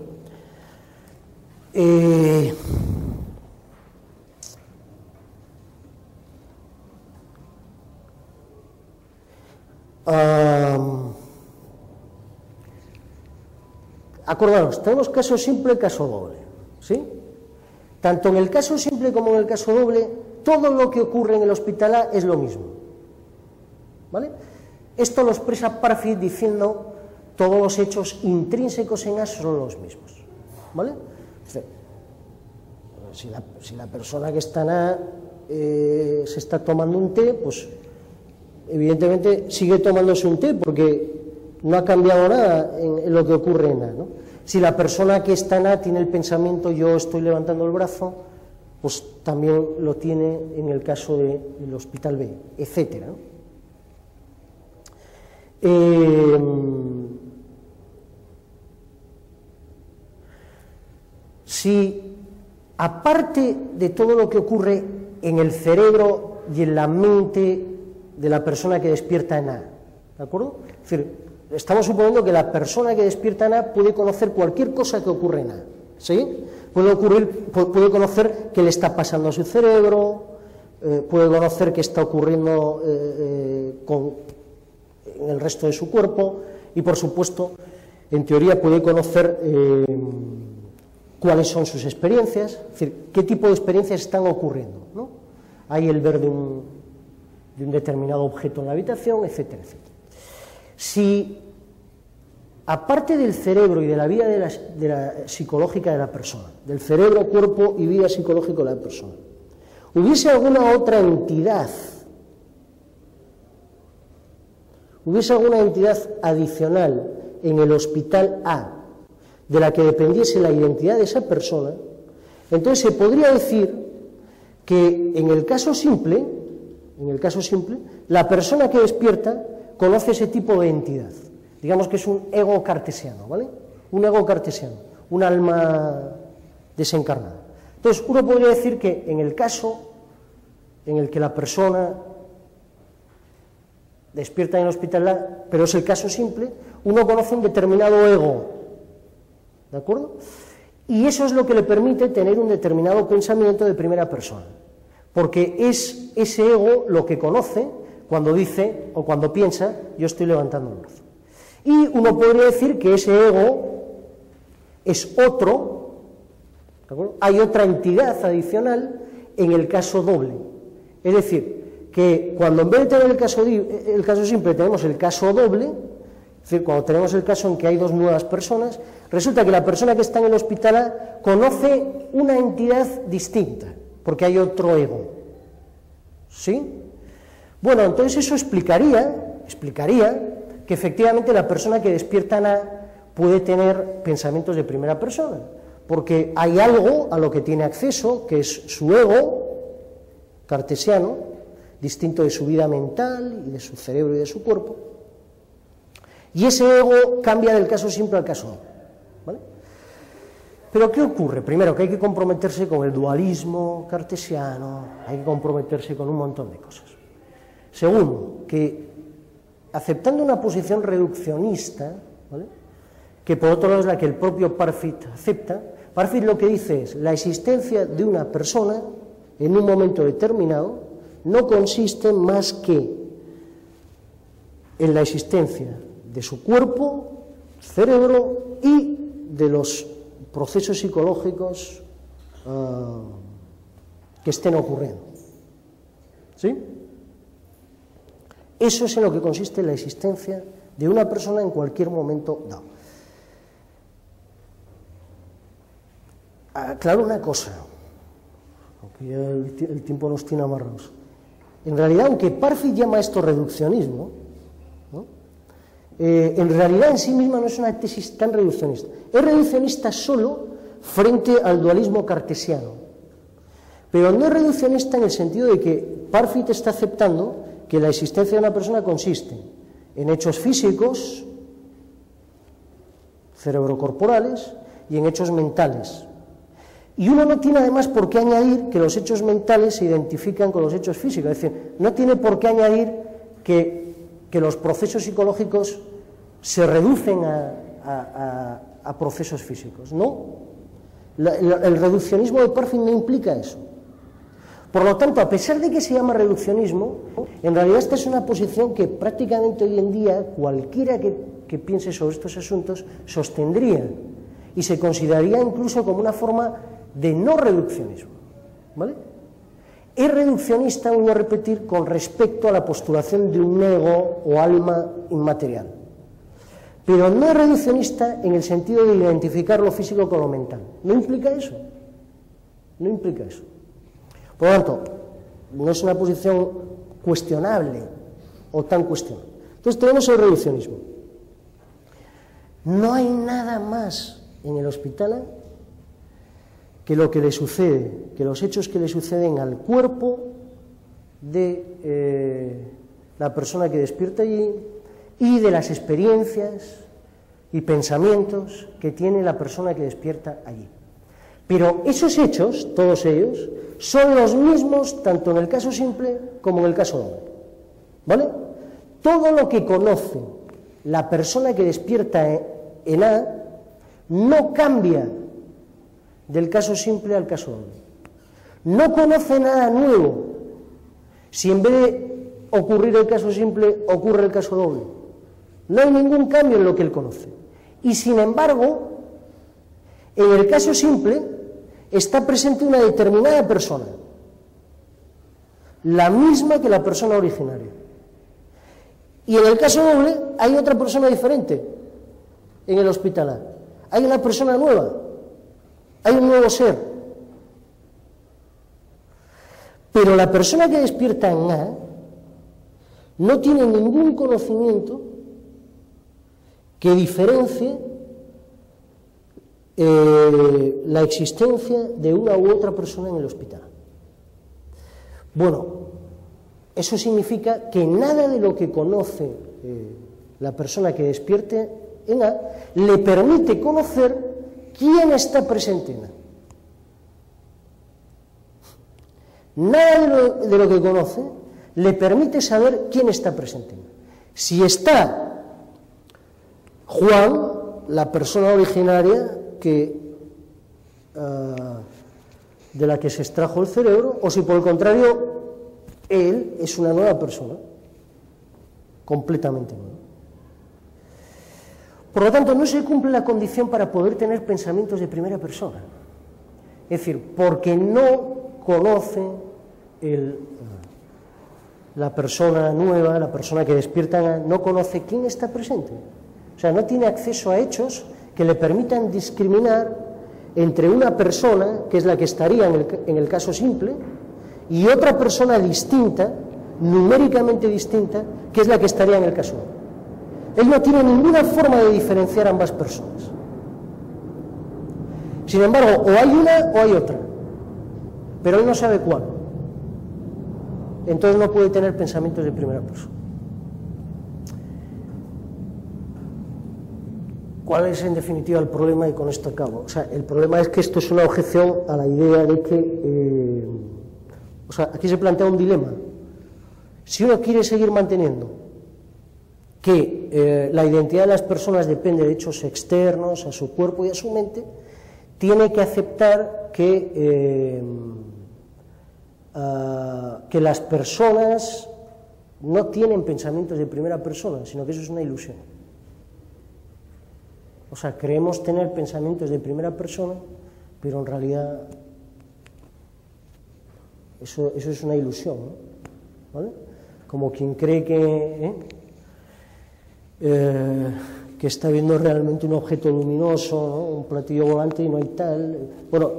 Acordaros, tenemos caso simple y caso doble, ¿sí? Tanto en el caso simple como en el caso doble, todo lo que ocurre en el hospital A es lo mismo, ¿vale? Esto lo expresa Parfit diciendo todos los hechos intrínsecos en A son los mismos, ¿vale? Si la persona que está en A se está tomando un té, pues evidentemente sigue tomándose un té porque no ha cambiado nada en lo que ocurre en A, ¿no? Si la persona que está en A tiene el pensamiento yo estoy levantando el brazo, pues también lo tiene en el caso del hospital B, etcétera, ¿no? Si aparte de todo lo que ocurre en el cerebro y en la mente de la persona que despierta en A, ¿de acuerdo? Es decir, estamos suponiendo que la persona que despierta en A puede conocer cualquier cosa que ocurre en A, ¿sí? Puede conocer qué le está pasando a su cerebro, puede conocer qué está ocurriendo en el resto de su cuerpo y, por supuesto, en teoría puede conocer cuáles son sus experiencias, es decir, qué tipo de experiencias están ocurriendo, ¿no? Hay el ver de un determinado objeto en la habitación, etcétera, etcétera. Si, aparte del cerebro y de la vida psicológica de la persona, del cerebro, cuerpo y vida psicológica de la persona, hubiese alguna otra entidad, hubiese alguna entidad adicional en el hospital A de la que dependiese la identidad de esa persona, entonces se podría decir que en el caso simple, la persona que despierta conoce ese tipo de entidad. Digamos que es un ego cartesiano, ¿vale? Un ego cartesiano, un alma desencarnada. Entonces, uno podría decir que en el caso en el que la persona despierta en el hospital A, pero es el caso simple, uno conoce un determinado ego, ¿de acuerdo? Y eso es lo que le permite tener un determinado pensamiento de primera persona, porque es ese ego lo que conoce cuando dice o cuando piensa, yo estoy levantando el brazo. Y uno podría decir que ese ego es otro, ¿de acuerdo? Hay otra entidad adicional en el caso doble. Es decir, que cuando en vez de tener el caso simple tenemos el caso doble, es decir, cuando tenemos el caso en que hay dos nuevas personas, resulta que la persona que está en el hospital A conoce una entidad distinta, porque hay otro ego. ¿Sí? Bueno, entonces eso explicaría que efectivamente la persona que despierta en A puede tener pensamientos de primera persona, porque hay algo a lo que tiene acceso, que es su ego cartesiano, distinto de su vida mental y de su cerebro y de su cuerpo, y ese ego cambia del caso simple al caso doble, ¿vale? Pero ¿qué ocurre? Primero, que hay que comprometerse con el dualismo cartesiano, hay que comprometerse con un montón de cosas. Segundo, que aceptando una posición reduccionista, ¿vale?, que por otro lado es la que el propio Parfit acepta, Parfit lo que dice es: la existencia de una persona en un momento determinado no consiste más que en la existencia de su cuerpo, cerebro y de los procesos psicológicos que estén ocurriendo. ¿Sí? Eso es en lo que consiste la existencia de una persona en cualquier momento dado. Aclaro una cosa, aunque ya el tiempo nos tiene amarrados. En realidad, aunque Parfit llama esto reduccionismo, ¿no?, en realidad en sí misma no es una tesis tan reduccionista. Es reduccionista solo frente al dualismo cartesiano, pero no es reduccionista en el sentido de que Parfit está aceptando que la existencia de una persona consiste en hechos físicos, cerebrocorporales, y en hechos mentales. Y uno no tiene además por qué añadir que los hechos mentales se identifican con los hechos físicos, es decir, no tiene por qué añadir que los procesos psicológicos se reducen a procesos físicos, no. El reduccionismo de Parfit no implica eso. Por lo tanto, a pesar de que se llama reduccionismo, en realidad esta es una posición que prácticamente hoy en día cualquiera que piense sobre estos asuntos sostendría y se consideraría incluso como una forma de no reduccionismo, ¿vale? Es reduccionista, voy a repetir, con respecto a la postulación de un ego o alma inmaterial. pero no es reduccionista en el sentido de identificar lo físico con lo mental. No implica eso. No implica eso. Por lo tanto, no es una posición cuestionable o tan cuestionable. Entonces tenemos el reduccionismo. No hay nada más en el hospital que lo que le sucede, que los hechos que le suceden al cuerpo de la persona que despierta allí y de las experiencias y pensamientos que tiene la persona que despierta allí. Pero esos hechos, todos ellos, son los mismos tanto en el caso simple como en el caso doble. ¿Vale? Todo lo que conoce la persona que despierta en A no cambia del caso simple al caso doble. No conoce nada nuevo si en vez de ocurrir el caso simple ocurre el caso doble. No hay ningún cambio en lo que él conoce. Y sin embargo, en el caso simple está presente una determinada persona, la misma que la persona originaria. Y en el caso doble hay otra persona diferente en el hospital A. Hay una persona nueva, hay un nuevo ser. Pero la persona que despierta en A no tiene ningún conocimiento que diferencie la existencia de una u otra persona en el hospital. Bueno, eso significa que nada de lo que conoce la persona que despierte en A le permite conocer quién está presente en A. Nada de lo que conoce le permite saber quién está presente en A. Si está Juan, la persona originaria de la que se extrajo el cerebro, o si por el contrario él es una nueva persona, completamente nueva. Por lo tanto, no se cumple la condición para poder tener pensamientos de primera persona. Es decir, porque no conoce la persona nueva, la persona que despierta, no conoce quién está presente. O sea, no tiene acceso a hechos que le permitan discriminar entre una persona, que es la que estaría en el caso simple, y otra persona distinta, numéricamente distinta, que es la que estaría en el caso doble. Él no tiene ninguna forma de diferenciar ambas personas. Sin embargo, o hay una o hay otra, pero él no sabe cuál. Entonces no puede tener pensamientos de primera persona. ¿Cuál es en definitiva el problema? Y con esto acabo. O sea, el problema es que esto es una objeción a la idea de que... o sea, aquí se plantea un dilema. Si uno quiere seguir manteniendo que la identidad de las personas depende de hechos externos a su cuerpo y a su mente, tiene que aceptar que las personas no tienen pensamientos de primera persona, sino que eso es una ilusión. O sea, creemos tener pensamientos de primera persona, pero en realidad eso es una ilusión, ¿no? ¿Vale? Como quien cree que está viendo realmente un objeto luminoso, ¿no? Un platillo volante y no hay tal. Bueno,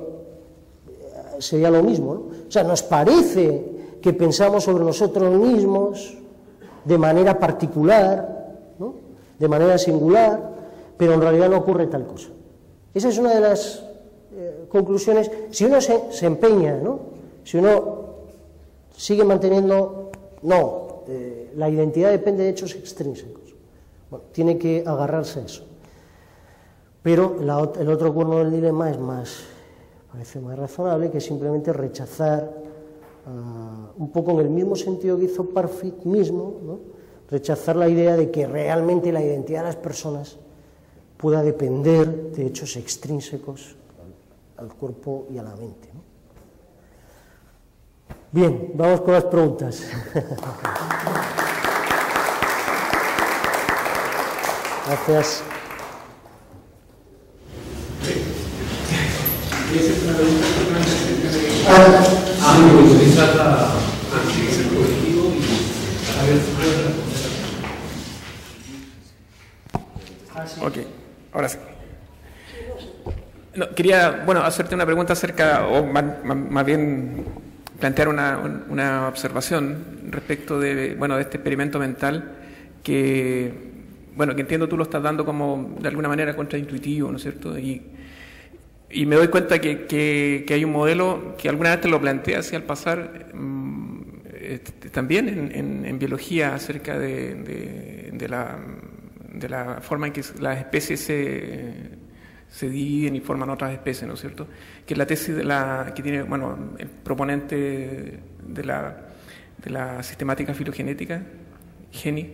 sería lo mismo, ¿no? O sea, nos parece que pensamos sobre nosotros mismos de manera particular, ¿no? De manera singular, pero en realidad no ocurre tal cosa. Esa es una de las conclusiones. Si uno se empeña, ¿no? Si uno sigue manteniendo, la identidad depende de hechos extrínsecos. Bueno, tiene que agarrarse a eso. Pero el otro cuerno del dilema es parece más razonable, que simplemente rechazar, un poco en el mismo sentido que hizo Parfit mismo, ¿no? Rechazar la idea de que realmente la identidad de las personas pueda depender de hechos extrínsecos al cuerpo y a la mente, ¿no? Bien, vamos con las preguntas. Gracias. Utilizar la antes el colectivo y saber Ahora sí. No, quería, bueno, hacerte una pregunta acerca, o más bien plantear una observación respecto de, bueno, de este experimento mental que, bueno, que entiendo tú lo estás dando como de alguna manera contraintuitivo, ¿no es cierto? Y me doy cuenta que hay un modelo que alguna vez te lo planteé así al pasar, también en biología acerca de la forma en que las especies se dividen y forman otras especies, ¿no es cierto? Que es la tesis que tiene, bueno, el proponente de la sistemática filogenética, Geni,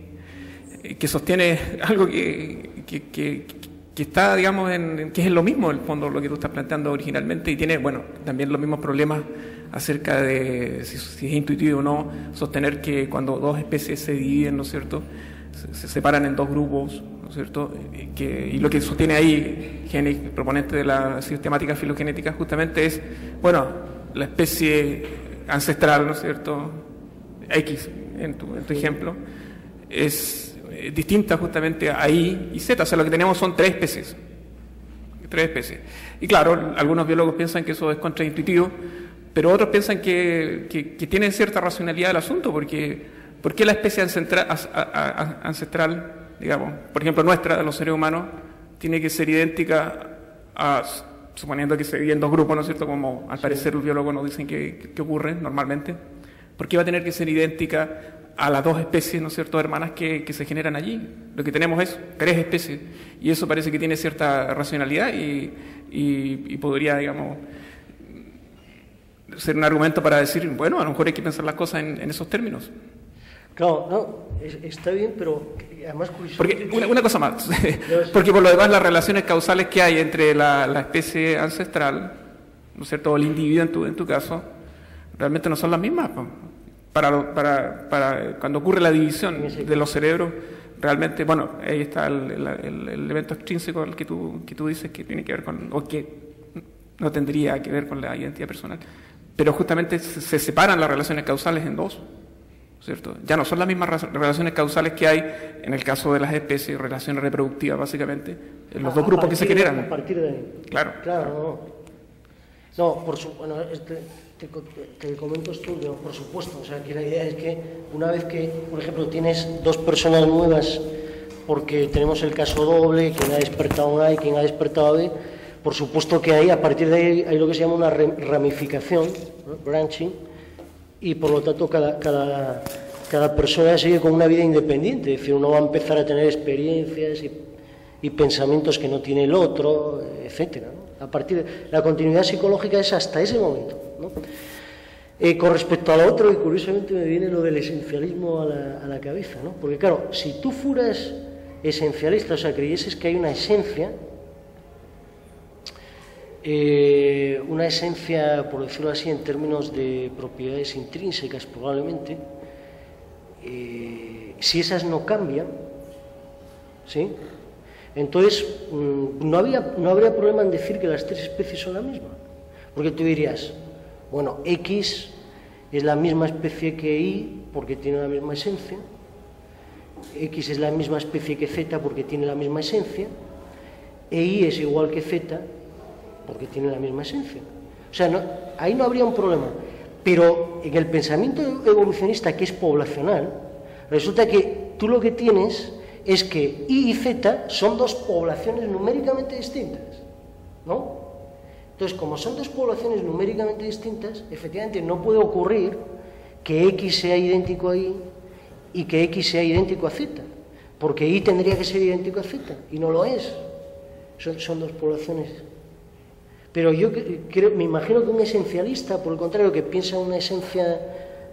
que sostiene algo que está, digamos, que es lo mismo, en el fondo, lo que tú estás planteando originalmente, y tiene, bueno, también los mismos problemas acerca de si es intuitivo o no sostener que cuando dos especies se dividen, ¿no es cierto?, se separan en dos grupos, ¿no es cierto?, y lo que sostiene ahí Geni, el proponente de la sistemática filogenética, justamente es, bueno, la especie ancestral, ¿no es cierto?, X, en tu ejemplo, es distinta justamente a Y y Z, o sea, lo que tenemos son tres especies. Y claro, algunos biólogos piensan que eso es contraintuitivo, pero otros piensan que tiene cierta racionalidad el asunto, porque ¿por qué la especie ancestral, digamos, por ejemplo nuestra, de los seres humanos, tiene que ser idéntica suponiendo que se divide en dos grupos, ¿no es cierto?, como al parecer los biólogos nos dicen que ocurre normalmente? ¿Por qué va a tener que ser idéntica a las dos especies, ¿no es cierto?, hermanas que se generan allí? Lo que tenemos es tres especies, y eso parece que tiene cierta racionalidad y podría, digamos, ser un argumento para decir, bueno, a lo mejor hay que pensar las cosas en esos términos. Claro, no, está bien, pero además... Porque una cosa más, porque por lo demás las relaciones causales que hay entre la especie ancestral, ¿no es cierto?, o el individuo en tu caso, realmente no son las mismas. Para cuando ocurre la división de los cerebros, realmente, bueno, ahí está el elemento extrínseco al que tú dices que tiene que ver con, o que no tendría que ver con la identidad personal, pero justamente se separan las relaciones causales en dos, ¿cierto? Ya no son las mismas relaciones causales que hay en el caso de las especies, relaciones reproductivas básicamente, en los dos grupos que se generan. A partir de ahí. Claro. No, bueno, te comento esto, por supuesto, o sea, que la idea es que una vez que, por ejemplo, tienes dos personas nuevas, porque tenemos el caso doble, quien ha despertado a A y quien ha despertado a B, por supuesto que ahí, a partir de ahí, hay lo que se llama una ramificación, ¿no?, branching, y por lo tanto cada persona sigue con una vida independiente, es decir, uno va a empezar a tener experiencias y pensamientos que no tiene el otro, etcétera, ¿no? A partir de la continuidad psicológica es hasta ese momento, ¿no? Con respecto a lo otro, y curiosamente me viene lo del esencialismo a la cabeza, ¿no? Porque claro, si tú fueras esencialista, o sea, creyeses que hay una esencia, por decirlo así, en términos de propiedades intrínsecas probablemente, si esas no cambian, ¿sí?, entonces no habría problema en decir que las tres especies son la misma, porque tú dirías, bueno, X es la misma especie que Y porque tiene la misma esencia, X es la misma especie que Z porque tiene la misma esencia, e Y es igual que Z porque tiene la misma esencia. O sea, ahí no habría un problema. Pero en el pensamiento evolucionista, que es poblacional, resulta que tú lo que tienes es que Y y Z son dos poblaciones numéricamente distintas, ¿no? Entonces, como son dos poblaciones numéricamente distintas, efectivamente no puede ocurrir que X sea idéntico a Y y que X sea idéntico a Z, porque Y tendría que ser idéntico a Z, y no lo es. Son dos poblaciones. Pero yo me imagino que un esencialista, por el contrario, que piensa en una esencia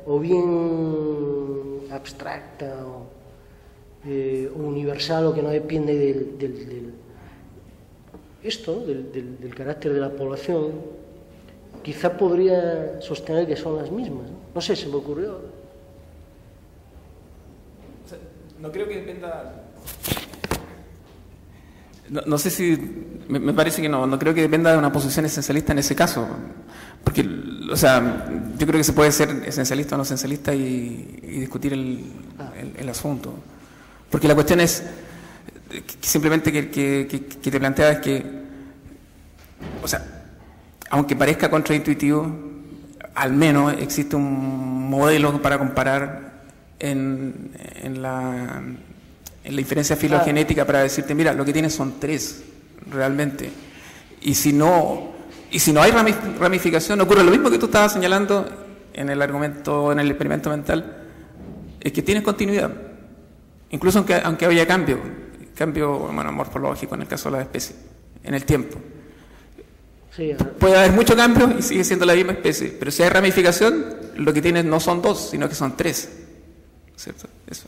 o bien abstracta o universal, o que no depende del carácter de la población, quizá podría sostener que son las mismas, ¿no? No sé, se me ocurrió. No creo que dependa... No sé si... Me parece que no creo que dependa de una posición esencialista en ese caso. Porque, o sea, yo creo que se puede ser esencialista o no esencialista y discutir el asunto. Porque la cuestión es... simplemente que te planteaba es que, o sea, aunque parezca contraintuitivo, al menos existe un modelo para comparar en la inferencia filogenética para decirte, mira, lo que tienes son 3 realmente. Y si no hay ramificación, ocurre lo mismo que tú estabas señalando en el argumento, en el experimento mental, es que tienes continuidad. Incluso aunque haya cambio morfológico en el caso de las especies, en el tiempo. Sí, puede haber mucho cambio y sigue siendo la misma especie, pero si hay ramificación, lo que tienes no son 2, sino que son 3. ¿Cierto? Eso.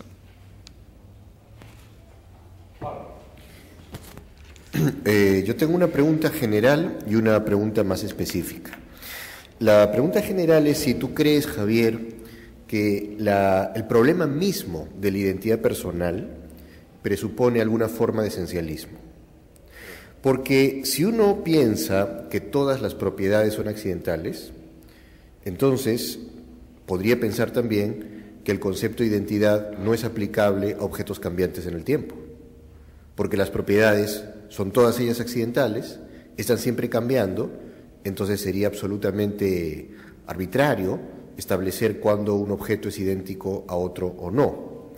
Yo tengo una pregunta general y una pregunta más específica. La pregunta general es si tú crees, Javier, que el problema mismo de la identidad personal presupone alguna forma de esencialismo. Porque si uno piensa que todas las propiedades son accidentales, entonces podría pensar también que el concepto de identidad no es aplicable a objetos cambiantes en el tiempo, porque las propiedades son todas ellas accidentales, están siempre cambiando, entonces sería absolutamente arbitrario establecer cuándo un objeto es idéntico a otro o no.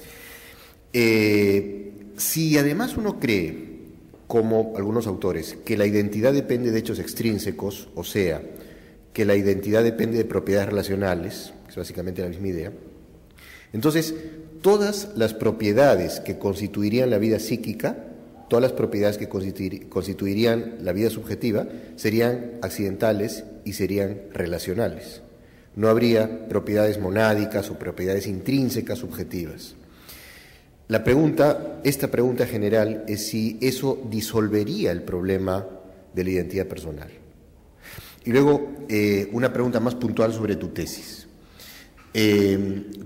Si además uno cree, como algunos autores, que la identidad depende de hechos extrínsecos, o sea, que la identidad depende de propiedades relacionales, que es básicamente la misma idea, entonces todas las propiedades que constituirían la vida psíquica, todas las propiedades que constituirían la vida subjetiva, serían accidentales y serían relacionales. No habría propiedades monádicas o propiedades intrínsecas subjetivas. Esta pregunta general es si eso disolvería el problema de la identidad personal. Y luego una pregunta más puntual sobre tu tesis.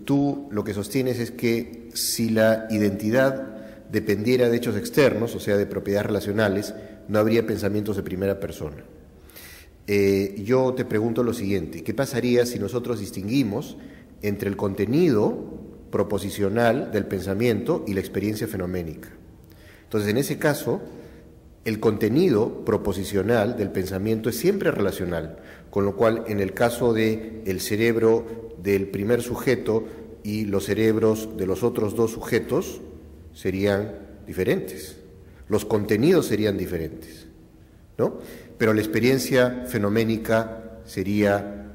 Tú lo que sostienes es que si la identidad dependiera de hechos externos, o sea, de propiedades relacionales, no habría pensamientos de primera persona. Yo te pregunto lo siguiente, ¿qué pasaría si nosotros distinguimos entre el contenido proposicional del pensamiento y la experiencia fenoménica? Entonces, en ese caso, el contenido proposicional del pensamiento es siempre relacional, con lo cual, en el caso del cerebro del primer sujeto y los cerebros de los otros 2 sujetos serían diferentes, los contenidos serían diferentes, ¿no? Pero la experiencia fenoménica sería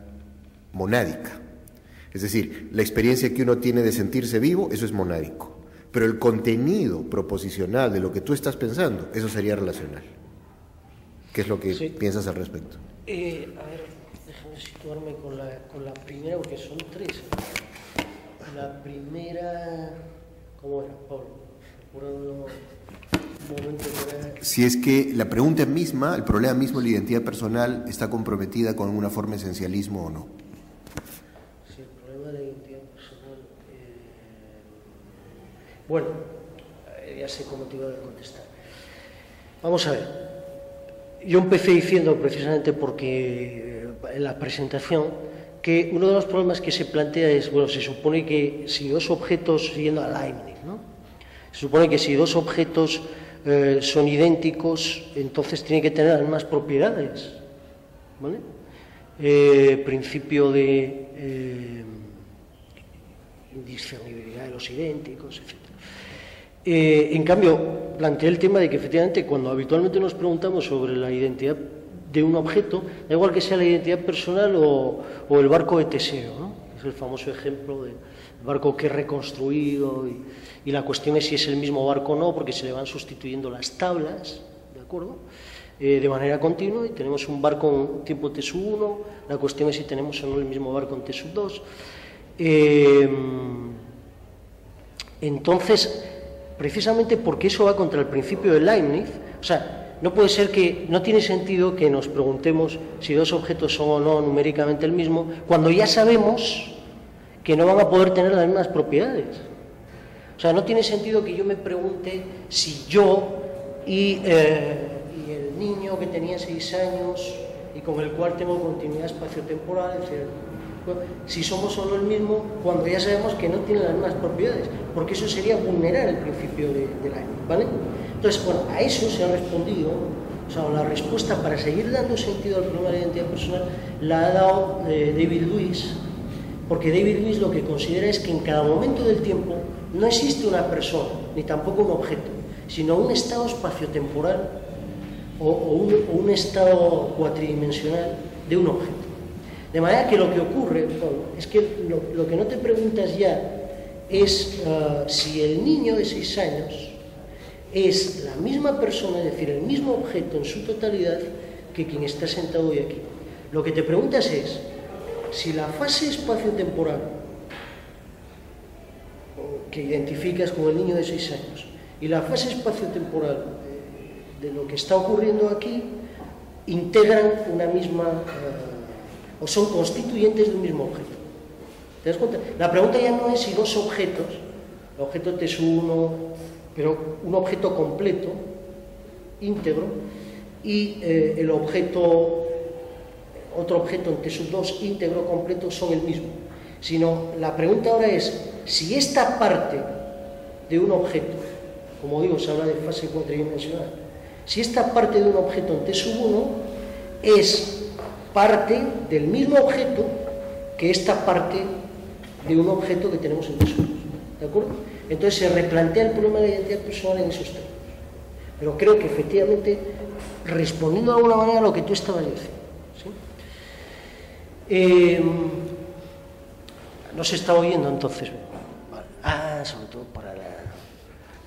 monádica. Es decir, la experiencia que uno tiene de sentirse vivo, eso es monádico. Pero el contenido proposicional de lo que tú estás pensando, eso sería relacional. ¿Qué es lo que piensas al respecto? A ver, déjame situarme con la primera, porque son 3. La primera, ¿cómo era, Pablo? Un momento para... Si es que la pregunta misma, el problema mismo de la identidad personal está comprometida con una forma de esencialismo o no. Sí, el problema de la identidad personal... Bueno, ya sé cómo te iba a contestar. Vamos a ver. Yo empecé diciendo, precisamente porque en la presentación, que uno de los problemas que se plantea es, bueno, se supone que si 2 objetos, siguiendo a Leibniz, ¿no? Se supone que si 2 objetos son idénticos, entonces tienen que tener las mismas propiedades, ¿vale? Principio de indiscernibilidad de los idénticos, etc. En cambio, planteé el tema de que efectivamente cuando habitualmente nos preguntamos sobre la identidad de un objeto, da igual que sea la identidad personal o el barco de Teseo, ¿no? Es el famoso ejemplo del barco que he reconstruido y la cuestión es si es el mismo barco o no, porque se le van sustituyendo las tablas, ¿de acuerdo? De manera continua, y tenemos un barco en tiempo T-1, la cuestión es si tenemos o no el mismo barco en T-2. Entonces, precisamente porque eso va contra el principio de Leibniz, o sea, no puede ser que, no tiene sentido que nos preguntemos si 2 objetos son o no numéricamente el mismo, cuando ya sabemos que no van a poder tener las mismas propiedades. O sea, no tiene sentido que yo me pregunte si yo y el niño que tenía 6 años y con el cual tengo continuidad espaciotemporal, etc., si somos solo el mismo, cuando ya sabemos que no tienen las mismas propiedades, porque eso sería vulnerar el principio de Leibniz, ¿vale? Entonces, bueno, a eso se ha respondido, o sea, la respuesta para seguir dando sentido al problema de la identidad personal la ha dado David Lewis, porque David Lewis lo que considera es que en cada momento del tiempo no existe una persona, ni tampoco un objeto, sino un estado espaciotemporal o un estado cuatridimensional de un objeto. De manera que lo que ocurre, bueno, es que lo que no te preguntas ya es si el niño de 6 años es la misma persona, es decir, el mismo objeto en su totalidad que quien está sentado hoy aquí. Lo que te preguntas es si la fase espaciotemporal que identificas con el niño de 6 años y la fase espaciotemporal de lo que está ocurriendo aquí integran una misma o son constituyentes de un mismo objeto. ¿Te das cuenta? La pregunta ya no es si dos objetos, el objeto T1, pero un objeto completo, íntegro, y el objeto, otro objeto en T2 íntegro, completo, son el mismo. Sino la pregunta ahora es si esta parte de un objeto, como digo, se habla de fase cuatridimensional, si esta parte de un objeto en T1 es parte del mismo objeto que esta parte de un objeto que tenemos en T1. ¿De acuerdo? Entonces se replantea el problema de la identidad personal en esos términos. Pero creo que efectivamente, respondiendo de alguna manera a lo que tú estabas diciendo, ¿sí? No se está oyendo entonces. Sobre todo para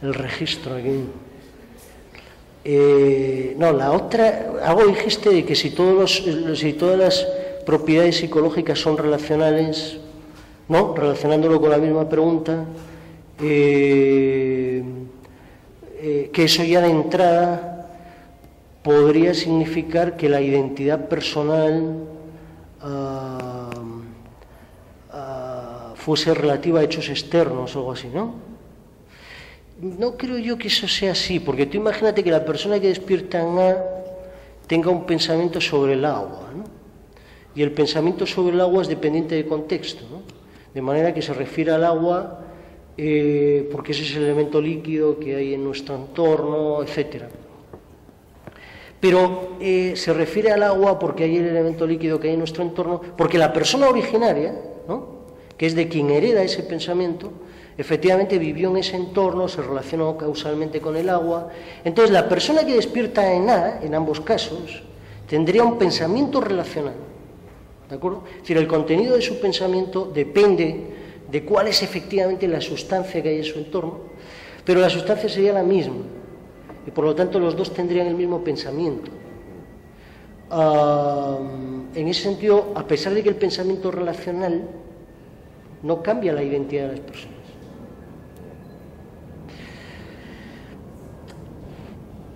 el registro aquí. No, la otra, algo dijiste de que si todas las propiedades psicológicas son relacionales, ¿no? Relacionándolo con la misma pregunta, que eso ya de entrada podría significar que la identidad personal fuese relativa a hechos externos o algo así, ¿no? No creo yo que eso sea así, porque tú imagínate que la persona que despierta en A tenga un pensamiento sobre el agua, ¿no? Y el pensamiento sobre el agua es dependiente de contexto, ¿no? De manera que se refiere al agua porque ese es el elemento líquido que hay en nuestro entorno, etc. Pero se refiere al agua porque hay el elemento líquido que hay en nuestro entorno, porque la persona originaria, ¿no? Que es de quien hereda ese pensamiento, efectivamente vivió en ese entorno, se relacionó causalmente con el agua. Entonces, la persona que despierta en A, en ambos casos, tendría un pensamiento relacional, ¿de acuerdo? Es decir, el contenido de su pensamiento depende de cuál es efectivamente la sustancia que hay en su entorno, pero la sustancia sería la misma, y por lo tanto los dos tendrían el mismo pensamiento. En ese sentido, a pesar de que el pensamiento relacional no cambia la identidad de las personas.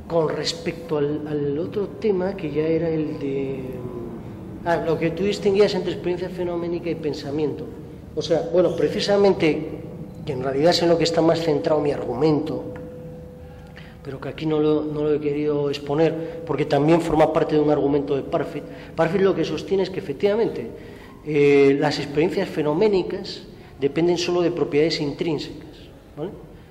Con respecto al otro tema, que ya era el de... lo que tú distinguías entre experiencia fenoménica y pensamiento. O sea, bueno, precisamente, que en realidad es en lo que está más centrado mi argumento, pero que aquí no lo he querido exponer, porque también forma parte de un argumento de Parfit. Parfit lo que sostiene es que efectivamente las experiencias fenoménicas dependen solo de propiedades intrínsecas, ¿vale?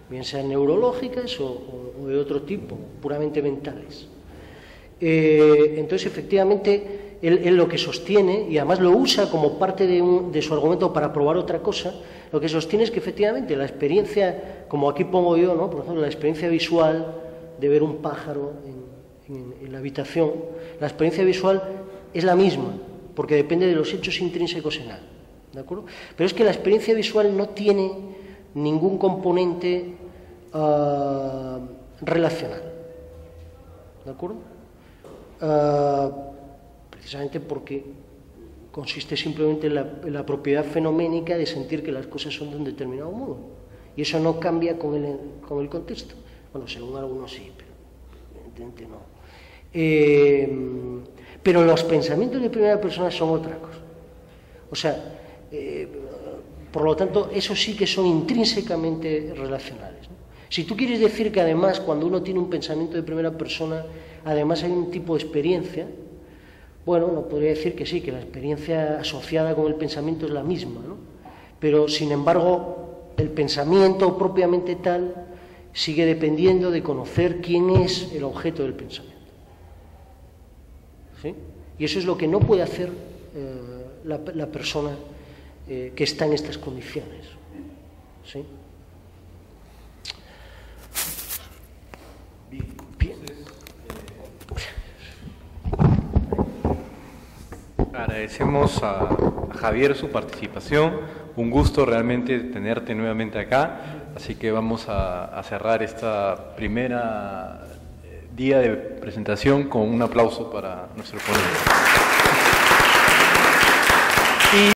Bien sean neurológicas o de otro tipo, puramente mentales. Entonces, efectivamente, él lo que sostiene, y además lo usa como parte de su argumento para probar otra cosa, lo que sostiene es que efectivamente la experiencia, como aquí pongo yo, ¿no? Por ejemplo, la experiencia visual de ver un pájaro en la habitación, la experiencia visual es la misma, porque depende de los hechos intrínsecos en A, ¿de acuerdo? Pero es que la experiencia visual no tiene ningún componente relacional, ¿de acuerdo? Precisamente porque consiste simplemente en la propiedad fenoménica de sentir que las cosas son de un determinado modo, y eso no cambia con el contexto. Bueno, según algunos sí, pero evidentemente no. Pero los pensamientos de primera persona son otra cosa. O sea, por lo tanto, esos sí que son intrínsecamente relacionales, ¿no? Si tú quieres decir que además, cuando uno tiene un pensamiento de primera persona, además hay un tipo de experiencia, bueno, uno podría decir que sí, que la experiencia asociada con el pensamiento es la misma, ¿no? Pero, sin embargo, el pensamiento propiamente tal sigue dependiendo de conocer quién es el objeto del pensamiento. ¿Sí? Y eso es lo que no puede hacer la persona que está en estas condiciones. ¿Sí? Bien. Agradecemos a Javier su participación. Un gusto realmente tenerte nuevamente acá. Así que vamos a cerrar esta primera día de presentación con un aplauso para nuestro ponente.